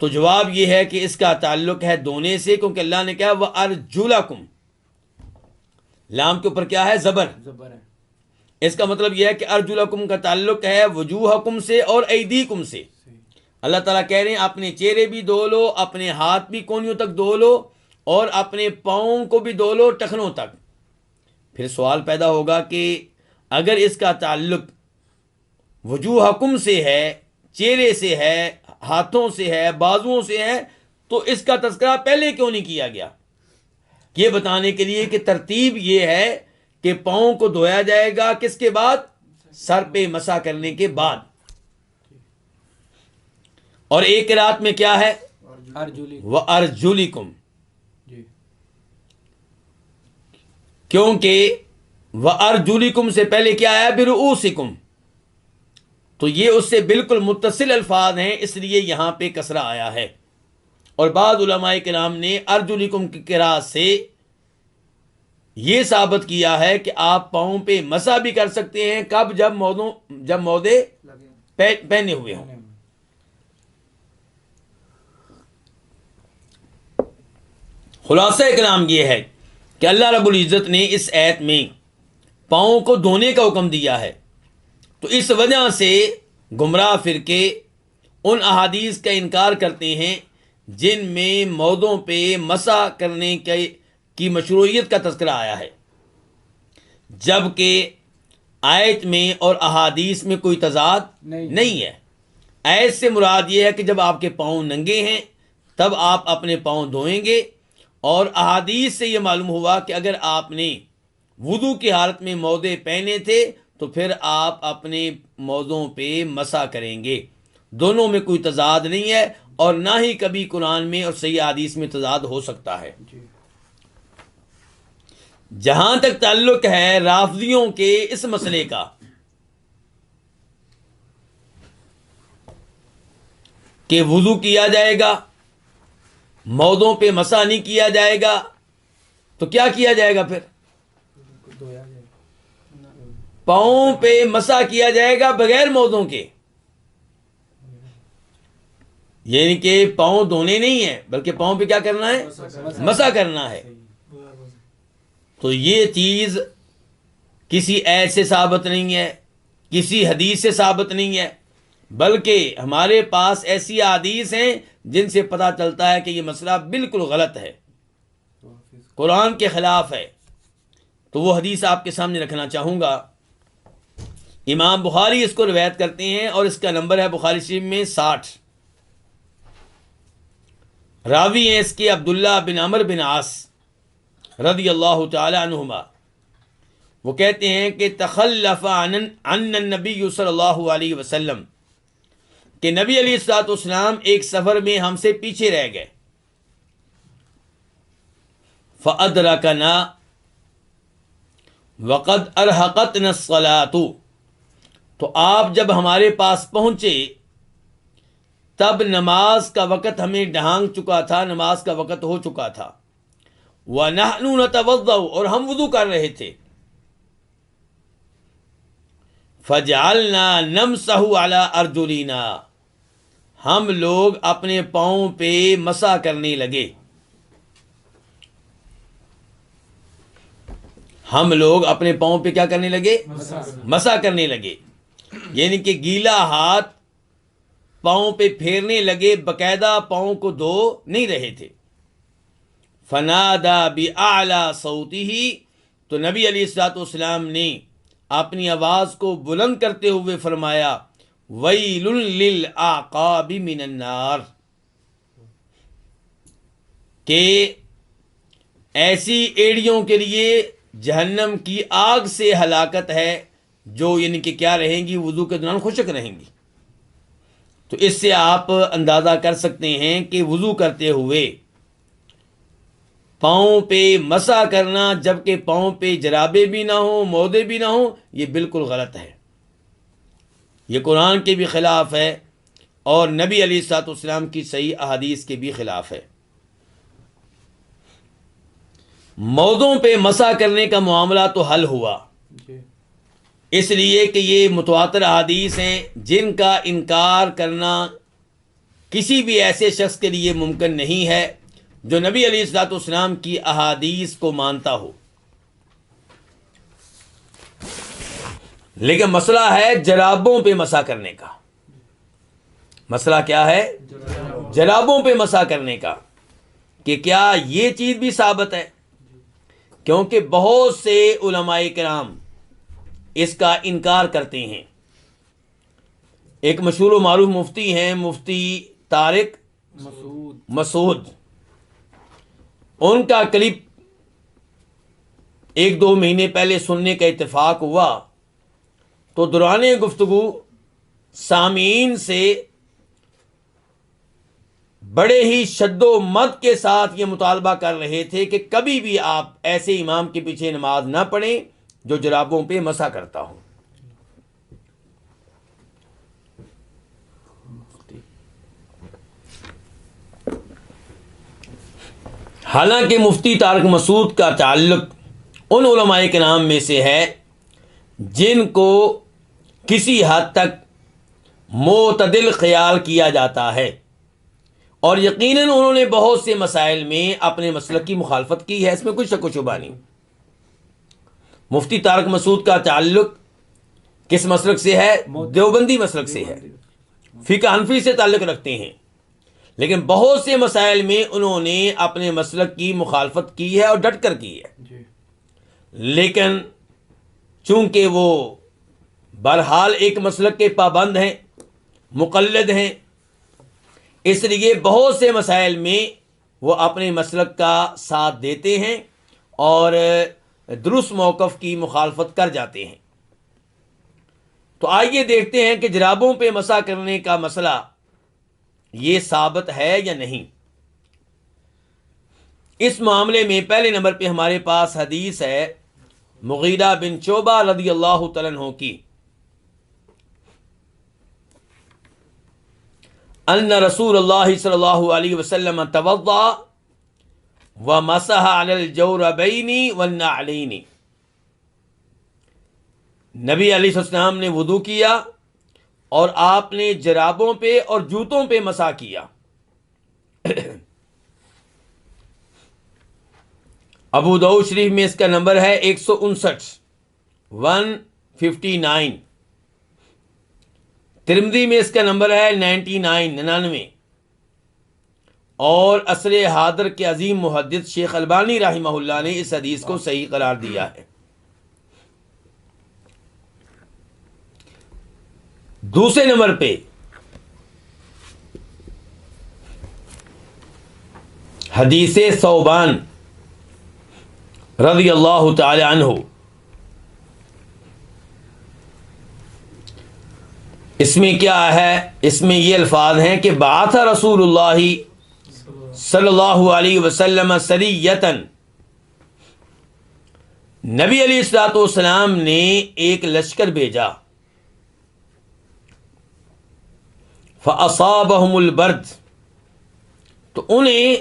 تو جواب یہ ہے کہ اس کا تعلق ہے دھونے سے، کیونکہ اللہ نے کہا وَأَرْجُلَكُمْ، لام کے اوپر کیا ہے؟ زبر، زبر ہے۔ اس کا مطلب یہ ہے کہ ارجلکم کا تعلق ہے وجوہکم سے اور ایدیکم سے. اللہ تعالیٰ کہہ رہے ہیں اپنے چہرے بھی دھو لو، اپنے ہاتھ بھی کونیوں تک دھو لو، اور اپنے پاؤں کو بھی دھو لو ٹخنوں تک. پھر سوال پیدا ہوگا کہ اگر اس کا تعلق وجوہکم سے ہے، چہرے سے ہے، ہاتھوں سے ہے، بازوؤں سے ہے، تو اس کا تذکرہ پہلے کیوں نہیں کیا گیا؟ یہ بتانے کے لیے کہ ترتیب یہ ہے کہ پاؤں کو دھویا جائے گا کس کے بعد؟ سر پہ مسح کرنے کے بعد. اور ایک قرات میں کیا ہے؟ ارجلی. وَأَرْجُلِكُمْ، جی. کیونکہ وَأَرْجُلِكُمْ سے پہلے کیا آیا؟ بِرُؤُوسِكُمْ، تو یہ اس سے بالکل متصل الفاظ ہیں، اس لیے یہاں پہ کسرہ آیا ہے. اور بعض علماء کرام نے ارجلکم کی قرات سے یہ ثابت کیا ہے کہ آپ پاؤں پہ مسح بھی کر سکتے ہیں. کب؟ جب مودے پہنے ہوئے ہوں. خلاصہ کلام یہ ہے کہ اللہ رب العزت نے اس آیت میں پاؤں کو دھونے کا حکم دیا ہے. تو اس وجہ سے گمراہ فرقے ان احادیث کا انکار کرتے ہیں جن میں مودوں پہ مسح کرنے کی مشروعیت کا تذکرہ آیا ہے، جبکہ آیت میں اور احادیث میں کوئی تضاد نہیں ہے. آیت سے مراد یہ ہے کہ جب آپ کے پاؤں ننگے ہیں تب آپ اپنے پاؤں دھوئیں گے، اور احادیث سے یہ معلوم ہوا کہ اگر آپ نے وضو کی حالت میں مودے پہنے تھے تو پھر آپ اپنے موضوع پہ مسح کریں گے. دونوں میں کوئی تضاد نہیں ہے، اور نہ ہی کبھی قرآن میں اور صحیح حدیث میں تضاد ہو سکتا ہے. جہاں تک تعلق ہے رافضیوں کے اس مسئلے کا، کہ وضو کیا جائے گا، موضوع پہ مسح نہیں کیا جائے گا، تو کیا کیا جائے گا؟ پھر پاؤں پہ مسح کیا جائے گا بغیر موضوع کے. یعنی کہ پاؤں دھونے نہیں ہیں بلکہ پاؤں پہ کیا کرنا ہے؟ مسح کرنا ہے. تو یہ چیز کسی آیت سے ثابت نہیں ہے، کسی حدیث سے ثابت نہیں ہے، بلکہ ہمارے پاس ایسی حدیث ہیں جن سے پتہ چلتا ہے کہ یہ مسئلہ بالکل غلط ہے، قرآن کے خلاف ہے. تو وہ حدیث آپ کے سامنے رکھنا چاہوں گا. امام بخاری اس کو روایت کرتے ہیں اور اس کا نمبر ہے بخاری شریف میں 60. راوی ہیں اس کے عبداللہ بن عمر بن عاص رضی اللہ تعالی عنہما. وہ کہتے ہیں کہ تخلف عن النبی صلی اللہ علیہ وسلم، کہ نبی علیہ الصلوۃ والسلام ایک سفر میں ہم سے پیچھے رہ گئے. فادرکنا وقد ارہقتنا الصلاۃ، تو آپ جب ہمارے پاس پہنچے تب نماز کا وقت ہمیں ڈھانگ چکا تھا، نماز کا وقت ہو چکا تھا. وَنَحْنُ نَتَوَضَّأُ، اور ہم وضو کر رہے تھے. فَجَعَلْنَا نَمْسَحُ عَلَىٰ أَرْجُلِنَا، ہم لوگ اپنے پاؤں پہ مسح کرنے لگے. ہم لوگ اپنے پاؤں پہ کیا کرنے لگے؟ مسح کرنے لگے. یعنی کہ گیلا ہاتھ پاؤں پہ پھیرنے لگے، باقاعدہ پاؤں کو دھو نہیں رہے تھے. فنادا بِأَعْلَىٰ صَوْتِهِ، تو نبی علیہ الصلوۃ والسلام نے اپنی آواز کو بلند کرتے ہوئے فرمایا وَيْلٌ لِّلْأَعْقَابِ مِنَ النَّارِ، کہ ایسی ایڑیوں کے لیے جہنم کی آگ سے ہلاکت ہے، جو یعنی کہ کیا رہیں گی؟ وضو کے دوران خشک رہیں گی. تو اس سے آپ اندازہ کر سکتے ہیں کہ وضو کرتے ہوئے پاؤں پہ مسح کرنا جبکہ پاؤں پہ جرابے بھی نہ ہوں، مودے بھی نہ ہوں، یہ بالکل غلط ہے. یہ قرآن کے بھی خلاف ہے اور نبی علیہ الصلوۃ والسلام کی صحیح احادیث کے بھی خلاف ہے. مودوں پہ مسح کرنے کا معاملہ تو حل ہوا، اس لیے کہ یہ متواتر احادیث ہیں جن کا انکار کرنا کسی بھی ایسے شخص کے لیے ممکن نہیں ہے جو نبی علیہ الصلوۃ والسلام کی احادیث کو مانتا ہو. لیکن مسئلہ ہے جرابوں پہ مسح کرنے کا. مسئلہ کیا ہے؟ جرابوں پہ مسح کرنے کا، کہ کیا یہ چیز بھی ثابت ہے؟ کیونکہ بہت سے علماء کرام اس کا انکار کرتے ہیں. ایک مشہور و معروف مفتی ہیں، مفتی طارق مسعود. ان کا کلپ 1-2 مہینے پہلے سننے کا اتفاق ہوا تو دوران گفتگو سامعین سے بڑے ہی شد و مد کے ساتھ یہ مطالبہ کر رہے تھے کہ کبھی بھی آپ ایسے امام کے پیچھے نماز نہ پڑھیں جو جرابوں پہ مسح کرتا ہو. حالانکہ مفتی طارق مسعود کا تعلق ان علماء کے نام میں سے ہے جن کو کسی حد تک معتدل خیال کیا جاتا ہے، اور یقیناً انہوں نے بہت سے مسائل میں اپنے مسلک کی مخالفت کی ہے، اس میں کوئی شک و شبہ نہیں. مفتی طارق مسعود کا تعلق کس مسلک سے ہے؟ دیوبندی مسلک سے ہے، فقہ حنفی سے تعلق رکھتے ہیں، لیکن بہت سے مسائل میں انہوں نے اپنے مسلک کی مخالفت کی ہے اور ڈٹ کر کی ہے. لیکن چونکہ وہ بہرحال ایک مسلک کے پابند ہیں، مقلد ہیں، اس لیے بہت سے مسائل میں وہ اپنے مسلک کا ساتھ دیتے ہیں اور درست موقف کی مخالفت کر جاتے ہیں. تو آئیے دیکھتے ہیں کہ جرابوں پہ مسح کرنے کا مسئلہ یہ ثابت ہے یا نہیں. اس معاملے میں پہلے نمبر پہ ہمارے پاس حدیث ہے مغیرہ بن شعبہ رضی اللہ تعالیٰ عنہ کی، ان رسول اللہ صلی اللہ علیہ وسلم توضأ ومسح علی الجوربین والنعلین. نبی علیہ السلام نے وضو کیا اور آپ نے جرابوں پہ اور جوتوں پہ مسح کیا. ابو داؤد شریف میں اس کا نمبر ہے 159 ترمذی میں اس کا نمبر ہے 99 اور عصر حاضر کے عظیم محدث شیخ البانی رحمہ اللہ نے اس حدیث کو صحیح قرار دیا ہے. دوسرے نمبر پہ حدیث ثوبان رضی اللہ تعالی عنہ. اس میں کیا ہے؟ اس میں یہ الفاظ ہیں کہ بعث رسول اللہ صلی اللہ علیہ وسلم سریۃً، نبی علیہ الصلوۃ والسلام نے ایک لشکر بھیجا، فاصابہم البرد، تو انہیں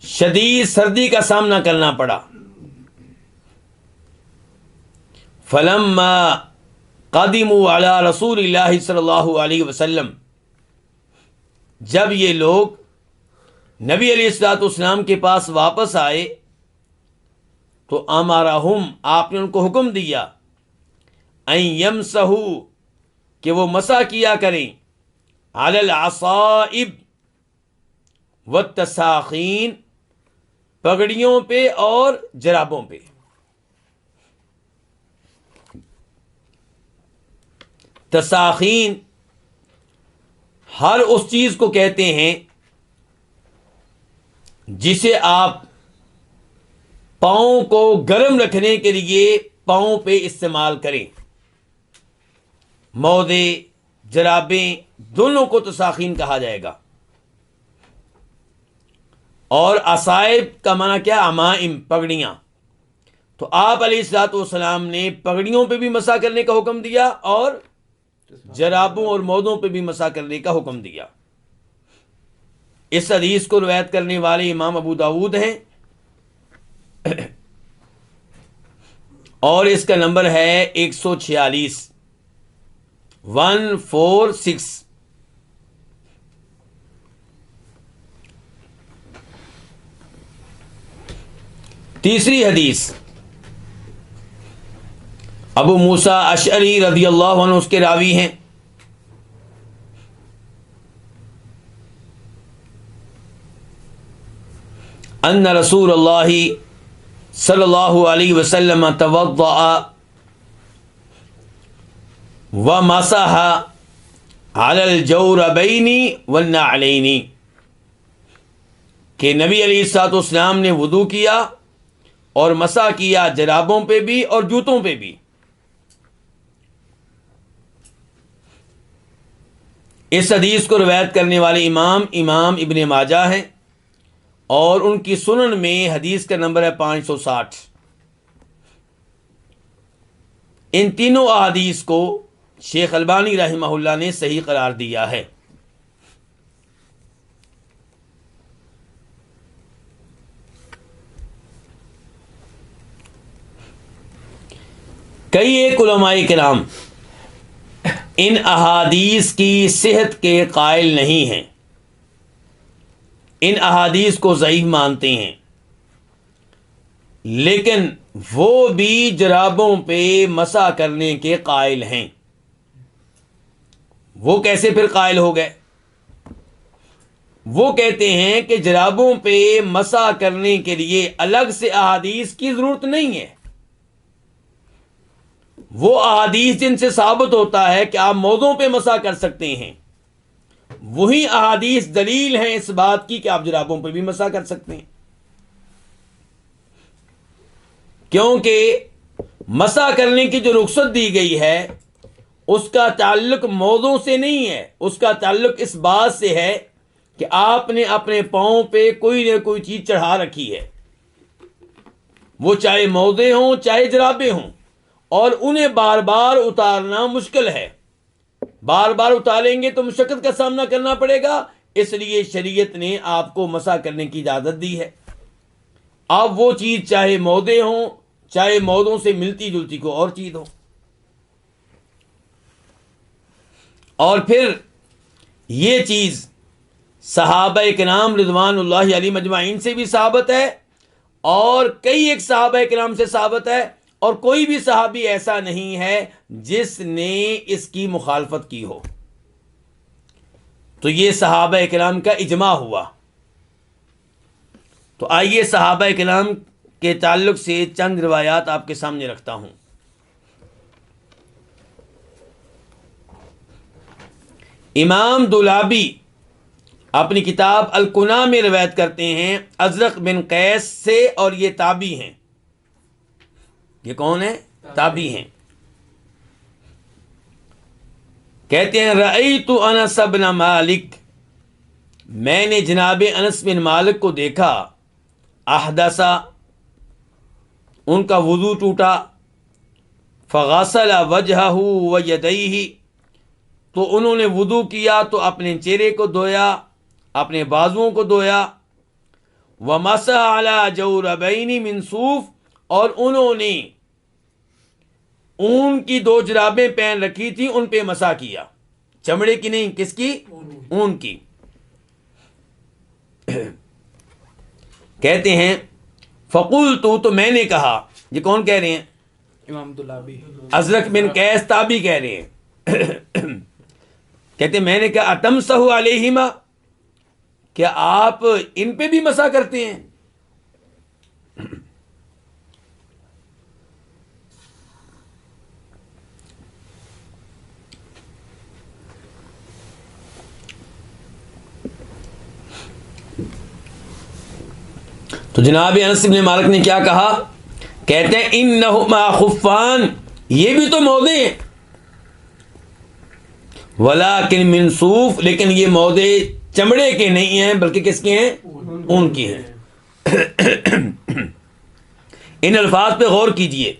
شدید سردی کا سامنا کرنا پڑا. فلما قدموا علی رسول اللہ صلی اللہ علیہ وسلم، جب یہ لوگ نبی علیہ الصلوۃ والسلام کے پاس واپس آئے تو امرہم، آپ نے ان کو حکم دیا، ان یمسحوا، کہ وہ مسح کیا کریں، علی العصائب والتساخین، پگڑیوں پہ اور جرابوں پہ. تساخین ہر اس چیز کو کہتے ہیں جسے آپ پاؤں کو گرم رکھنے کے لیے پاؤں پہ استعمال کریں. مودے، جرابیں، دونوں کو تساخین کہا جائے گا. اور عصائب کا معنی کیا؟ عمائم، پگڑیاں. تو آپ علیہ الصلوۃ والسلام نے پگڑیوں پہ بھی مسح کرنے کا حکم دیا اور جرابوں اور مودوں پہ بھی مسح کرنے کا حکم دیا. اس حدیث کو روایت کرنے والے امام ابو داؤد ہیں اور اس کا نمبر ہے 146 146. تیسری حدیث ابو موسیٰ اشعری رضی اللہ عنہ اس کے راوی ہیں. ان رسول اللہ صلی اللہ علیہ وسلم توضأ ومسح علی الجوربین والنعلین، کہ نبی علیہ الصلوۃ والسلام نے وضو کیا اور مسح کیا جرابوں پہ بھی اور جوتوں پہ بھی. اس حدیث کو روایت کرنے والے امام ابن ماجہ ہیں اور ان کی سنن میں حدیث کا نمبر ہے 560. ان تینوں احادیث کو شیخ البانی رحمہ اللہ نے صحیح قرار دیا ہے. کئی ایک علماء کرام ان احادیث کی صحت کے قائل نہیں ہیں، ان احادیث کو ضعیف مانتے ہیں، لیکن وہ بھی جرابوں پہ مسح کرنے کے قائل ہیں. وہ کیسے پھر قائل ہو گئے؟ وہ کہتے ہیں کہ جرابوں پہ مسح کرنے کے لیے الگ سے احادیث کی ضرورت نہیں ہے. وہ احادیث جن سے ثابت ہوتا ہے کہ آپ موضوع پہ مسح کر سکتے ہیں، وہی احادیث دلیل ہیں اس بات کی کہ آپ جرابوں پہ بھی مسح کر سکتے ہیں. کیونکہ مسح کرنے کی جو رخصت دی گئی ہے اس کا تعلق موضوع سے نہیں ہے، اس کا تعلق اس بات سے ہے کہ آپ نے اپنے پاؤں پہ کوئی نہ کوئی چیز چڑھا رکھی ہے، وہ چاہے موضع ہوں چاہے جرابیں ہوں، اور انہیں بار بار اتارنا مشکل ہے. بار بار اتاریں گے تو مشقت کا سامنا کرنا پڑے گا، اس لیے شریعت نے آپ کو مسح کرنے کی اجازت دی ہے. اب وہ چیز چاہے موضع ہوں چاہے موضوع سے ملتی جلتی کو اور چیز ہو. اور پھر یہ چیز صحابہ کرام رضوان اللہ علیہم اجمعین سے بھی ثابت ہے اور کئی ایک صحابہ کرام سے ثابت ہے، اور کوئی بھی صحابی ایسا نہیں ہے جس نے اس کی مخالفت کی ہو. تو یہ صحابہ کرام کا اجماع ہوا. تو آئیے صحابہ کرام کے تعلق سے چند روایات آپ کے سامنے رکھتا ہوں. امام دولابی اپنی کتاب الکنہ میں روایت کرتے ہیں ازرق بن قیس سے، اور یہ تابعی ہیں. یہ کون ہے؟ تابعی ہیں. کہتے ہیں رأیت انس بن مالک، میں نے جناب انس بن مالک کو دیکھا، احدثا، ان کا وضو ٹوٹا، فغسل وجہہ ویدیہ، تو انہوں نے وضو کیا تو اپنے چہرے کو دھویا، اپنے بازوؤں کو دھویا، ومسح علی جوربین من صوف، اور انہوں نے اون کی 2 جرابیں پہن رکھی تھی ان پہ مسح کیا، چمڑے کی نہیں، کس کی؟ اون کی. کہتے ہیں فقلت، تو میں نے کہا، یہ کون کہہ رہے ہیں؟ امام دولابی. ازرق بن قیس تابعی کہہ رہے ہیں. کہتے ہیں میں نے کہا اتمسح علیہما، کیا آپ ان پہ بھی مسح کرتے ہیں؟ تو جناب انس بن مالک نے کیا کہا؟ کہتے ہیں انہما خفان، یہ بھی تو موضع ہیں، ولیکن من صوف، لیکن یہ موضع چمڑے کے نہیں ہیں بلکہ کس کے ہیں؟ اون کی ہیں. ان الفاظ پہ غور کیجئے.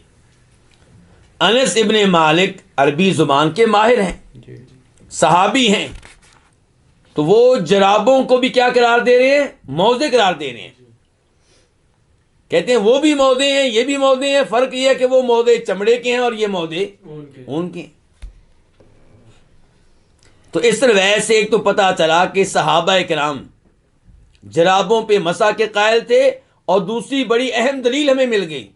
انس ابن مالک عربی زبان کے ماہر ہیں، صحابی ہیں، تو وہ جرابوں کو بھی کیا قرار دے رہے ہیں؟ موضع قرار دے رہے ہیں. کہتے ہیں وہ بھی موضع ہیں یہ بھی موضع ہیں، فرق یہ ہے کہ وہ موضع چمڑے کے ہیں اور یہ موضع اون کے ہیں. تو اس روایت سے ایک تو پتہ چلا کہ صحابہ کرام جرابوں پہ مسح کے قائل تھے، اور دوسری بڑی اہم دلیل ہمیں مل گئی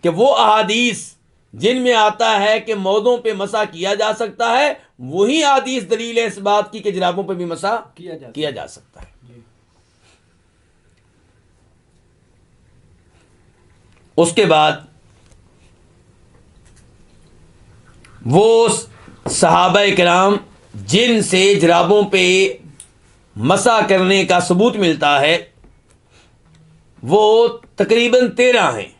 کہ وہ احادیث جن میں آتا ہے کہ مودوں پہ مسح کیا جا سکتا ہے، وہی حدیث دلیل ہے اس بات کی کہ جرابوں پہ بھی مسح کیا جا سکتا ہے۔ اس کے بعد وہ صحابہ کرام جن سے جرابوں پہ مسح کرنے کا ثبوت ملتا ہے وہ تقریباً 13 ہیں۔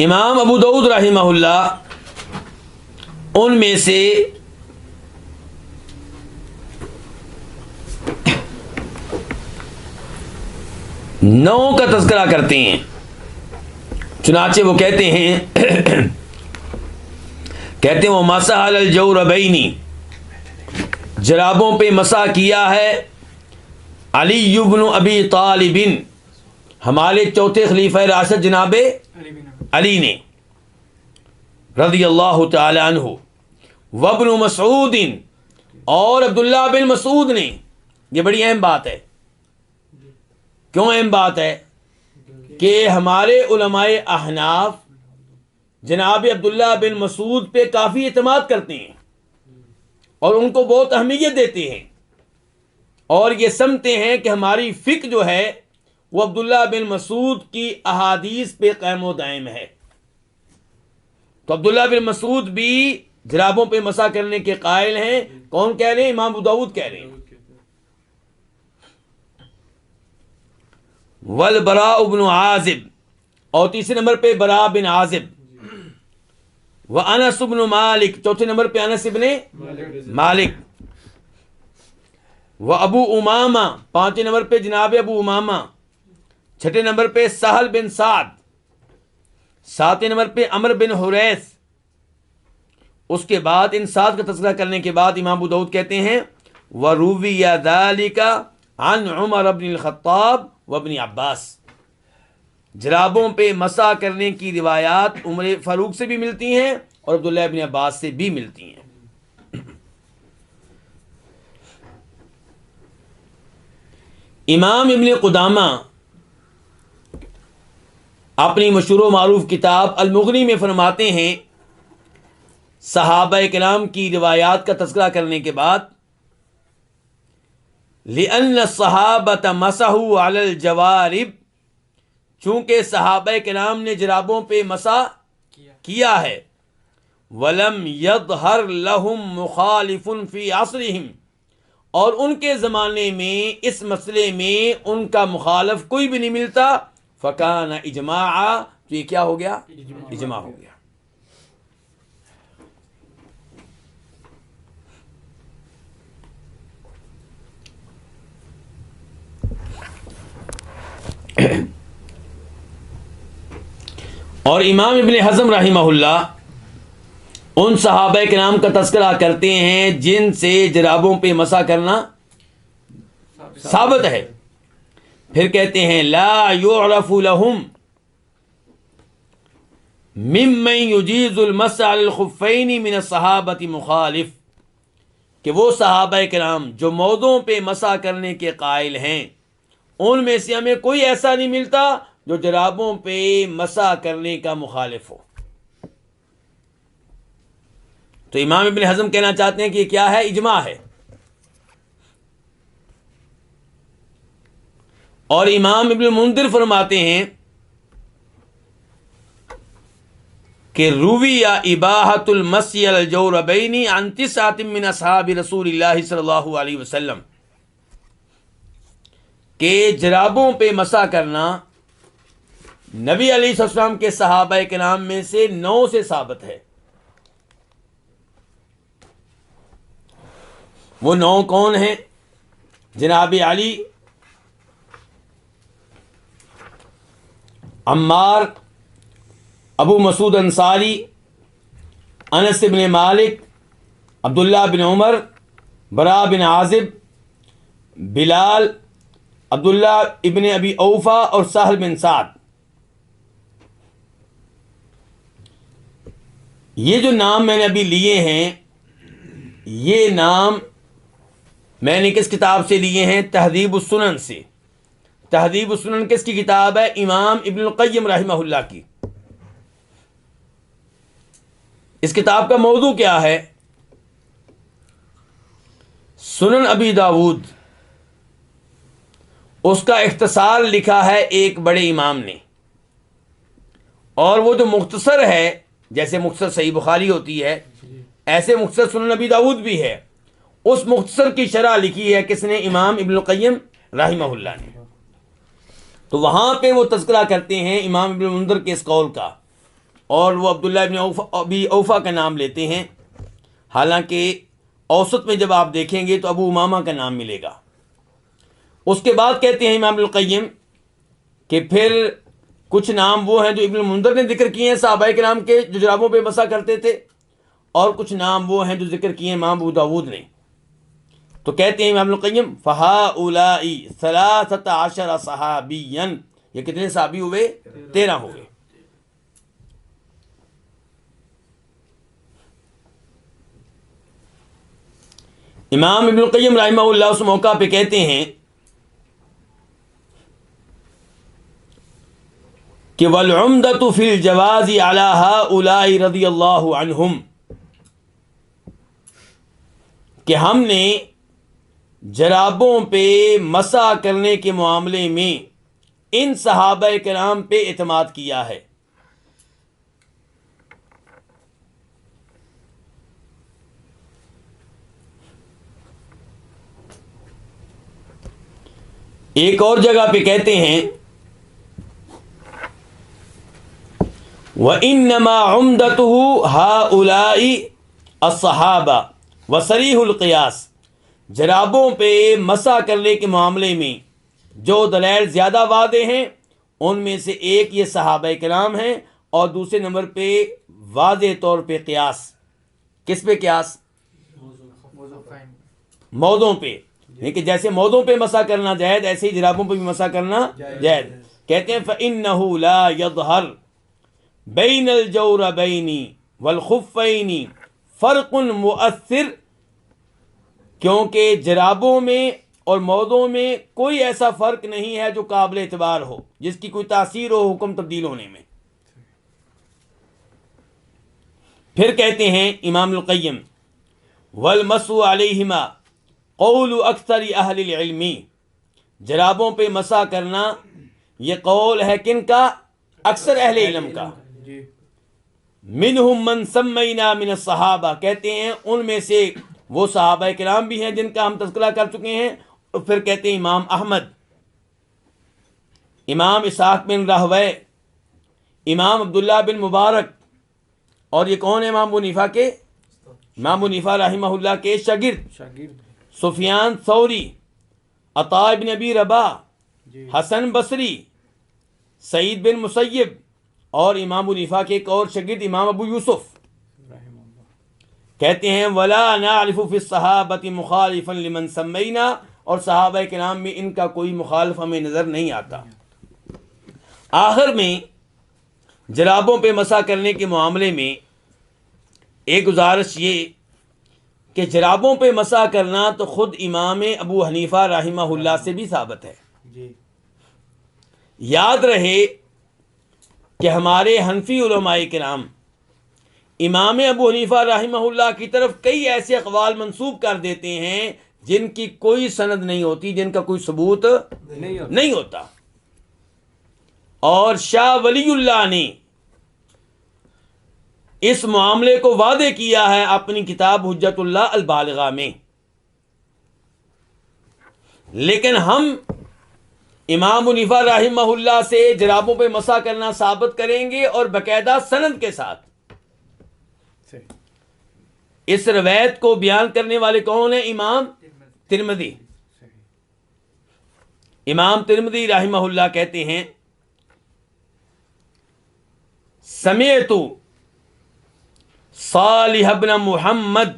امام ابو داؤد رحمہ اللہ ان میں سے نو کا تذکرہ کرتے ہیں، چنانچہ وہ کہتے ہیں وہ مسح علی الجوربین، جرابوں پہ مسح کیا ہے علی بن ابی طالب، ہمارے چوتھے خلیفہ راشد جناب علی نے رضی اللہ تعالی عنہ، وابن مسعود، اور عبداللہ بن مسعود نے۔ یہ بڑی اہم بات ہے۔ کیوں اہم بات ہے؟ کہ ہمارے علماء احناف جناب عبداللہ بن مسعود پہ کافی اعتماد کرتے ہیں اور ان کو بہت اہمیت دیتے ہیں، اور یہ سمجھتے ہیں کہ ہماری فقہ جو ہے وہ عبداللہ بن مسعود کی احادیث پہ قائم و دائم ہے۔ تو عبداللہ بن مسعود بھی جرابوں پہ مسح کرنے کے قائل ہیں۔ کون کہہ رہے ہیں؟ امام ابو داؤد کہہ رہے ہیں۔ والبراء بن عازب، اور تیسرے نمبر پہ براء بن عازب، وانس بن مالک، چوتھے نمبر پہ انس بن مالک، وابو امامہ، پانچویں نمبر پہ جناب ابو امامہ، چھٹے نمبر پہ سہل بن سعد، ساتویں نمبر پہ عمر بن حریث۔ اس کے بعد ان سات کا تذکرہ کرنے کے بعد امام ابو داؤد کہتے ہیں وروی ذالک عن عمر بن الخطاب وابن عباس، جرابوں پہ مسح کرنے کی روایات عمر فاروق سے بھی ملتی ہیں اور عبداللہ ابن عباس سے بھی ملتی ہیں۔ امام ابن قدامہ اپنی مشہور و معروف کتاب المغنی میں فرماتے ہیں صحابہ کرام کی روایات کا تذکرہ کرنے کے بعد لِأَنَّ الصَّحَابَةَ مَسَحُوا عَلَى الْجَوَارِبِ، چونکہ صحابہ کرام نے جرابوں پہ مسح کیا ہے، وَلَمْ يَظْهَرْ لَهُمْ مُخَالِفٌ فِي عَصْرِهِمْ، اور ان کے زمانے میں اس مسئلے میں ان کا مخالف کوئی بھی نہیں ملتا، فَكَانَ اجماعا، تو یہ کیا ہو گیا؟ اجماع ہو گیا۔ اور امام ابن حزم رحمہ اللہ ان صحابہ کرام کا تذکرہ کرتے ہیں جن سے جرابوں پہ مسح کرنا ثابت ہے، پھر کہتے ہیں لا يعرف لهم ممن يجيز المسح على الخفين من الصحابة مخالف، کہ وہ صحابہ کرام جو موضوع پہ مسح کرنے کے قائل ہیں ان میں سے ہمیں کوئی ایسا نہیں ملتا جو جرابوں پہ مسح کرنے کا مخالف ہو۔ تو امام ابن حزم کہنا چاہتے ہیں کہ یہ کیا ہے؟ اجماع ہے۔ اور امام ابن منذر فرماتے ہیں کہ روی یا اباحۃ المسح علی الجوربین عن 9 من اصحاب رسول اللہ صلی اللہ علیہ وسلم، کہ جرابوں پہ مسح کرنا نبی علیہ السلام کے صحابہ کرام میں سے 9 سے ثابت ہے۔ وہ 9 کون ہیں؟ جناب علی، عمار، ابو مسعود انصاری، انس بن مالک، عبداللہ بن عمر، براء بن عازب، بلال، عبداللہ ابن ابی اوفا اور سہل بن سعد۔ یہ جو نام میں نے ابھی لیے ہیں یہ نام میں نے کس کتاب سے لیے ہیں؟ تہذیب السنن سے۔ تہذیب السنن کس کی کتاب ہے؟ امام ابن القیم رحمہ اللہ کی۔ اس کتاب کا موضوع کیا ہے؟ سنن ابی داود، اس کا اختصار لکھا ہے ایک بڑے امام نے، اور وہ جو مختصر ہے، جیسے مختصر صحیح بخاری ہوتی ہے، ایسے مختصر سنن ابی داود بھی ہے۔ اس مختصر کی شرح لکھی ہے کس نے؟ امام ابن القیم رحمہ اللہ نے۔ تو وہاں پہ وہ تذکرہ کرتے ہیں امام ابن منذر کے اس قول کا، اور وہ عبداللہ ابن ابی اوفا کا نام لیتے ہیں، حالانکہ اوسط میں جب آپ دیکھیں گے تو ابو امامہ کا نام ملے گا۔ اس کے بعد کہتے ہیں امام ابن القیم کہ پھر کچھ نام وہ ہیں جو ابن منذر نے ذکر کیے ہیں صحابہ کرام کے، جو جرابوں پہ مسح کرتے تھے، اور کچھ نام وہ ہیں جو ذکر کیے ہیں امام ابو داود نے۔ تو کہتے ہیں امام ابن القیم فہؤلاء 13 صحابیا، یہ کتنے صحابی ہوئے؟ 13 ہوئے۔ امام ابن القیم رحمہ اللہ اس موقع پہ کہتے ہیں کہ والعمدۃ فی الجواز علی ہؤلاء رضی اللہ عنہم، کہ ہم نے جرابوں پہ مسح کرنے کے معاملے میں ان صحابہ کرام پہ اعتماد کیا ہے۔ ایک اور جگہ پہ کہتے ہیں وَإِنَّمَا عُمْدَتُهُ هَؤُلَاءِ الصَّحَابَةُ وَصَرِيحُ الْقِيَاسِ، جرابوں پہ مسح کرنے کے معاملے میں جو دلائل زیادہ واضح ہیں ان میں سے ایک یہ صحابہ کرام ہیں، اور دوسرے نمبر پہ واضح طور پہ قیاس۔ کس پہ قیاس؟ موضوع پہ، کہ جیسے موضوع پہ مسح کرنا جائز، ایسے ہی جرابوں پہ بھی مسح کرنا جائز۔ کہتے ہیں فَإِنَّهُ لَا يَظْهَرُ بَيْنَ الْجَوْرَبَيْنِ وَالْخُفَّيْنِ فَرْقٌ مُؤَثِّرٌ، کیونکہ جرابوں میں اور موضوع میں کوئی ایسا فرق نہیں ہے جو قابل اعتبار ہو، جس کی کوئی تاثیر ہو حکم تبدیل ہونے میں۔ پھر کہتے ہیں امام القیم وَالْمَسْحُ عَلَيْهِمَا قول اکثر اہل العلم، جرابوں پہ مسح کرنا یہ قول ہے کن کا؟ اکثر اہل علم کا۔ منہم من سمینا من الصحابہ، کہتے ہیں ان میں سے وہ صحابہ کرام بھی ہیں جن کا ہم تذکرہ کر چکے ہیں، اور پھر کہتے ہیں امام احمد، امام اسحاق بن راہویہ، امام عبداللہ بن مبارک، اور یہ کون ہے؟ امام ابو حنیفہ کے، امام ابو حنیفہ رحمہ اللہ کے شاگرد سفیان ثوری، عطاء بن ابی رباح، حسن بصری، سعید بن مسیب، اور امام ابو حنیفہ کے ایک اور شاگرد امام ابو یوسف، کہتے ہیں ولا نعرف فی الصحابۃ مخالفا لمن سمینا، اور صحابہ کرام میں ان کا کوئی مخالف ہمیں نظر نہیں آتا۔ آخر میں جرابوں پہ مسح کرنے کے معاملے میں ایک گزارش یہ کہ جرابوں پہ مسح کرنا تو خود امام ابو حنیفہ رحمہ اللہ سے بھی ثابت ہے۔ یاد رہے کہ ہمارے حنفی علماء کرام امام ابو حنیفہ رحمہ اللہ کی طرف کئی ایسے اقوال منسوب کر دیتے ہیں جن کی کوئی سند نہیں ہوتی، جن کا کوئی ثبوت نہیں ہوتا، اور شاہ ولی اللہ نے اس معاملے کو واضح کیا ہے اپنی کتاب حجت اللہ البالغہ میں۔ لیکن ہم امام حنیفہ رحمہ اللہ سے جرابوں پہ مسح کرنا ثابت کریں گے، اور باقاعدہ سند کے ساتھ۔ اس روایت کو بیان کرنے والے کون ہیں؟ امام ترمذی۔ امام ترمذی رحمہ اللہ کہتے ہیں سمعت صالح بن محمد،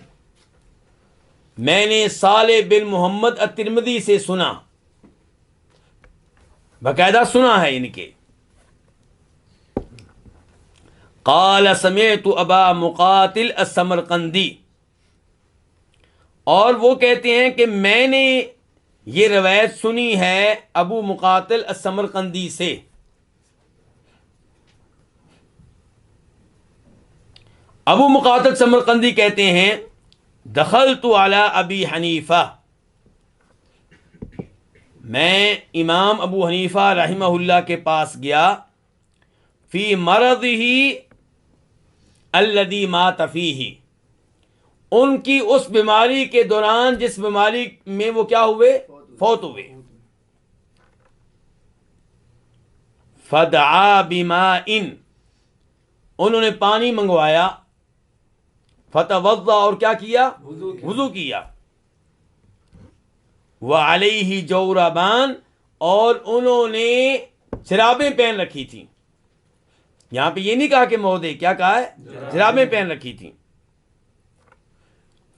میں نے صالح بن محمد الترمذی سے سنا، باقاعدہ سنا ہے ان کے، قال سمعت ابا مقاتل السمرقندی، اور وہ کہتے ہیں کہ میں نے یہ روایت سنی ہے ابو مقاتل السمرقندی سے. ابو مقاتل سمرقندی کہتے ہیں دخلت علی ابی حنیفہ، میں امام ابو حنیفہ رحمہ اللہ کے پاس گیا، فی مرضہ الذی مات فیہ، ان کی اس بیماری کے دوران جس بیماری میں وہ کیا ہوئے؟ فوت ہوئے. فدعا بماء، انہوں نے پانی منگوایا، فتوضا، اور کیا کیا؟ وضو کیا. وعلیہ جوربان، اور انہوں نے جرابیں پہن رکھی تھیں. یہاں پہ یہ نہیں کہا کہ مودے، کیا کہا ہے؟ جرابیں پہن رکھی تھیں.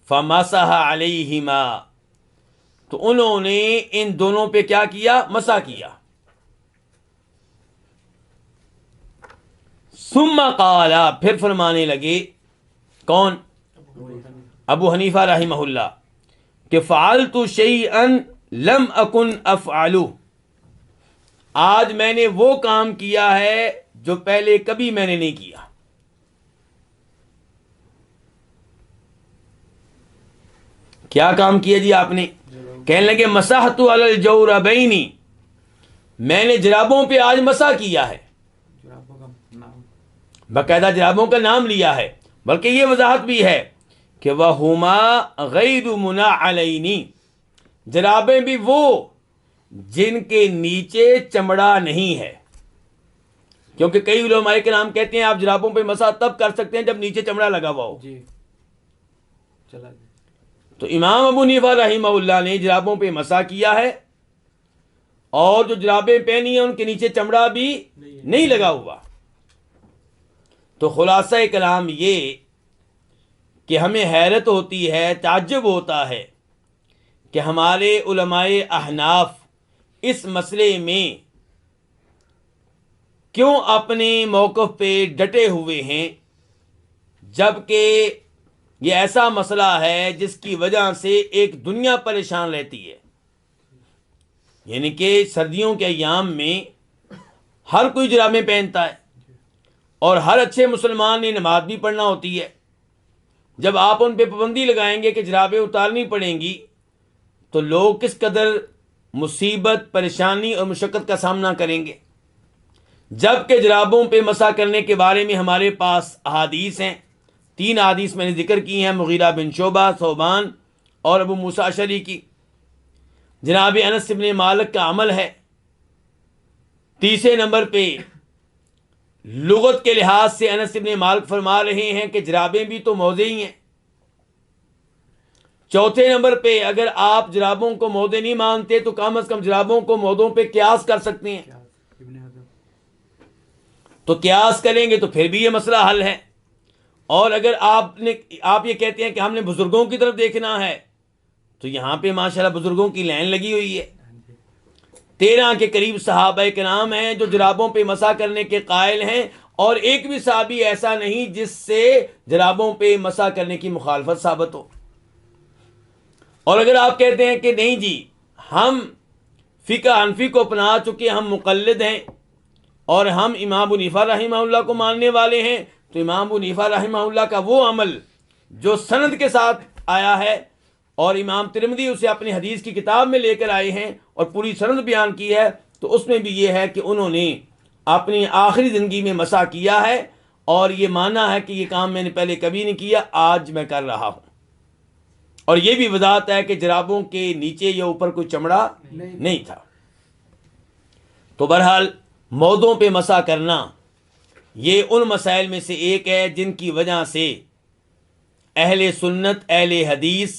فمسح علیہما، تو انہوں نے ان دونوں پہ کیا کیا؟ مسح کیا. ثم قال، پھر فرمانے لگے، کون؟ ابو حنیفہ رحمہ اللہ، کہ فعلت شیئا لم اکن افعلہ، آج میں نے وہ کام کیا ہے جو پہلے کبھی میں نے نہیں کیا. کیا کام کیا جی آپ نے؟ کہنے لگے مسحت علی الجوربین، میں نے جرابوں پہ آج مسح کیا ہے. جرابوں کا نام باقاعدہ جرابوں کا نام لیا ہے، بلکہ یہ وضاحت بھی ہے کہ وَهُمَا غَيْرُ مُنَعَّلَيْنِ، جرابیں بھی وہ جن کے نیچے چمڑا نہیں ہے. کیونکہ کئی علماء کرام کہتے ہیں آپ جرابوں پہ مسح تب کر سکتے ہیں جب نیچے چمڑا لگا ہوا ہو. جی چلا جی. تو امام ابو حنیفہ رحمہ اللہ نے جرابوں پہ مسح کیا ہے، اور جو جرابیں پہنی ہیں ان کے نیچے چمڑا بھی نہیں لگا ہوا. تو خلاصہ کلام یہ کہ ہمیں حیرت ہوتی ہے، تعجب ہوتا ہے کہ ہمارے علماء احناف اس مسئلے میں کیوں اپنے موقف پہ ڈٹے ہوئے ہیں، جبکہ یہ ایسا مسئلہ ہے جس کی وجہ سے ایک دنیا پریشان رہتی ہے. یعنی کہ سردیوں کے ایام میں ہر کوئی جرابیں پہنتا ہے، اور ہر اچھے مسلمان نے نماز بھی پڑھنا ہوتی ہے. جب آپ ان پہ پابندی لگائیں گے کہ جرابیں اتارنی پڑیں گی تو لوگ کس قدر مصیبت، پریشانی اور مشقت کا سامنا کریں گے. جبکہ جرابوں پہ مسح کرنے کے بارے میں ہمارے پاس احادیث ہیں. 3 احادیث میں نے ذکر کی ہیں، مغیرہ بن شعبہ، ثوبان اور ابو موسیٰ اشعری کی. جناب انس بن مالک کا عمل ہے. تیسرے نمبر پہ لغت کے لحاظ سے انس بن مالک فرما رہے ہیں کہ جرابیں بھی تو موزے ہی ہیں. چوتھے نمبر پہ اگر آپ جرابوں کو موزے نہیں مانتے تو کم از کم جرابوں کو موزوں پہ قیاس کر سکتے ہیں. ابن حضر تو قیاس کریں گے تو پھر بھی یہ مسئلہ حل ہے. اور اگر آپ یہ کہتے ہیں کہ ہم نے بزرگوں کی طرف دیکھنا ہے تو یہاں پہ ماشاءاللہ بزرگوں کی لائن لگی ہوئی ہے. 13 کے قریب صحابہ کرام ہیں جو جرابوں پہ مسح کرنے کے قائل ہیں، اور ایک بھی صحابی ایسا نہیں جس سے جرابوں پہ مسح کرنے کی مخالفت ثابت ہو. اور اگر آپ کہتے ہیں کہ نہیں جی ہم فقہ حنفی کو اپنا چکے، ہم مقلد ہیں اور ہم امام ابو حنیفہ رحمہ اللہ کو ماننے والے ہیں، تو امام ابو حنیفہ رحمہ اللہ کا وہ عمل جو سند کے ساتھ آیا ہے، اور امام ترمذی اسے اپنی حدیث کی کتاب میں لے کر آئے ہیں اور پوری سند بیان کی ہے، تو اس میں بھی یہ ہے کہ انہوں نے اپنی آخری زندگی میں مسح کیا ہے، اور یہ مانا ہے کہ یہ کام میں نے پہلے کبھی نہیں کیا، آج میں کر رہا ہوں. اور یہ بھی وضاحت ہے کہ جرابوں کے نیچے یا اوپر کوئی چمڑا نہیں تھا. تو بہرحال موضوع پہ مسح کرنا یہ ان مسائل میں سے ایک ہے جن کی وجہ سے اہل سنت، اہل حدیث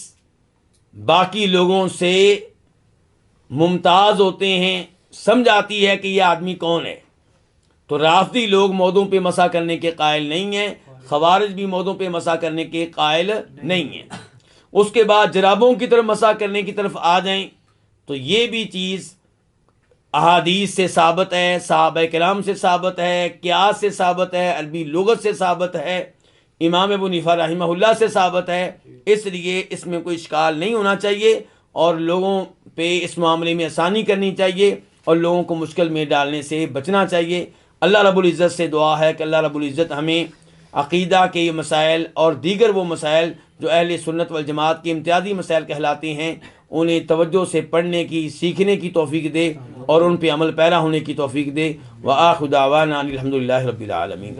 باقی لوگوں سے ممتاز ہوتے ہیں. سمجھ آتی ہے کہ یہ آدمی کون ہے. تو رافضی لوگ موضوع پہ مسح کرنے کے قائل نہیں ہیں، خوارج بھی موضوع پہ مسح کرنے کے قائل نہیں ہیں. اس کے بعد جرابوں کی طرف مسح کرنے کی طرف آ جائیں تو یہ بھی چیز احادیث سے ثابت ہے، صحابہ کرام سے ثابت ہے، قیاس سے ثابت ہے، عربی لغت سے ثابت ہے امام ابو حنیفہ رحمہ اللہ سے ثابت ہے، اس لیے اس میں کوئی اشکال نہیں ہونا چاہیے اور لوگوں پہ اس معاملے میں آسانی کرنی چاہیے اور لوگوں کو مشکل میں ڈالنے سے بچنا چاہیے۔ اللہ رب العزت سے دعا ہے کہ اللہ رب العزت ہمیں عقیدہ کے یہ مسائل اور دیگر وہ مسائل جو اہل سنت والجماعت کے امتیازی مسائل کہلاتے ہیں انہیں توجہ سے پڑھنے کی، سیکھنے کی توفیق دے اور ان پہ عمل پیرا ہونے کی توفیق دے۔ وآخر دعوانا الحمدللہ رب العالمین۔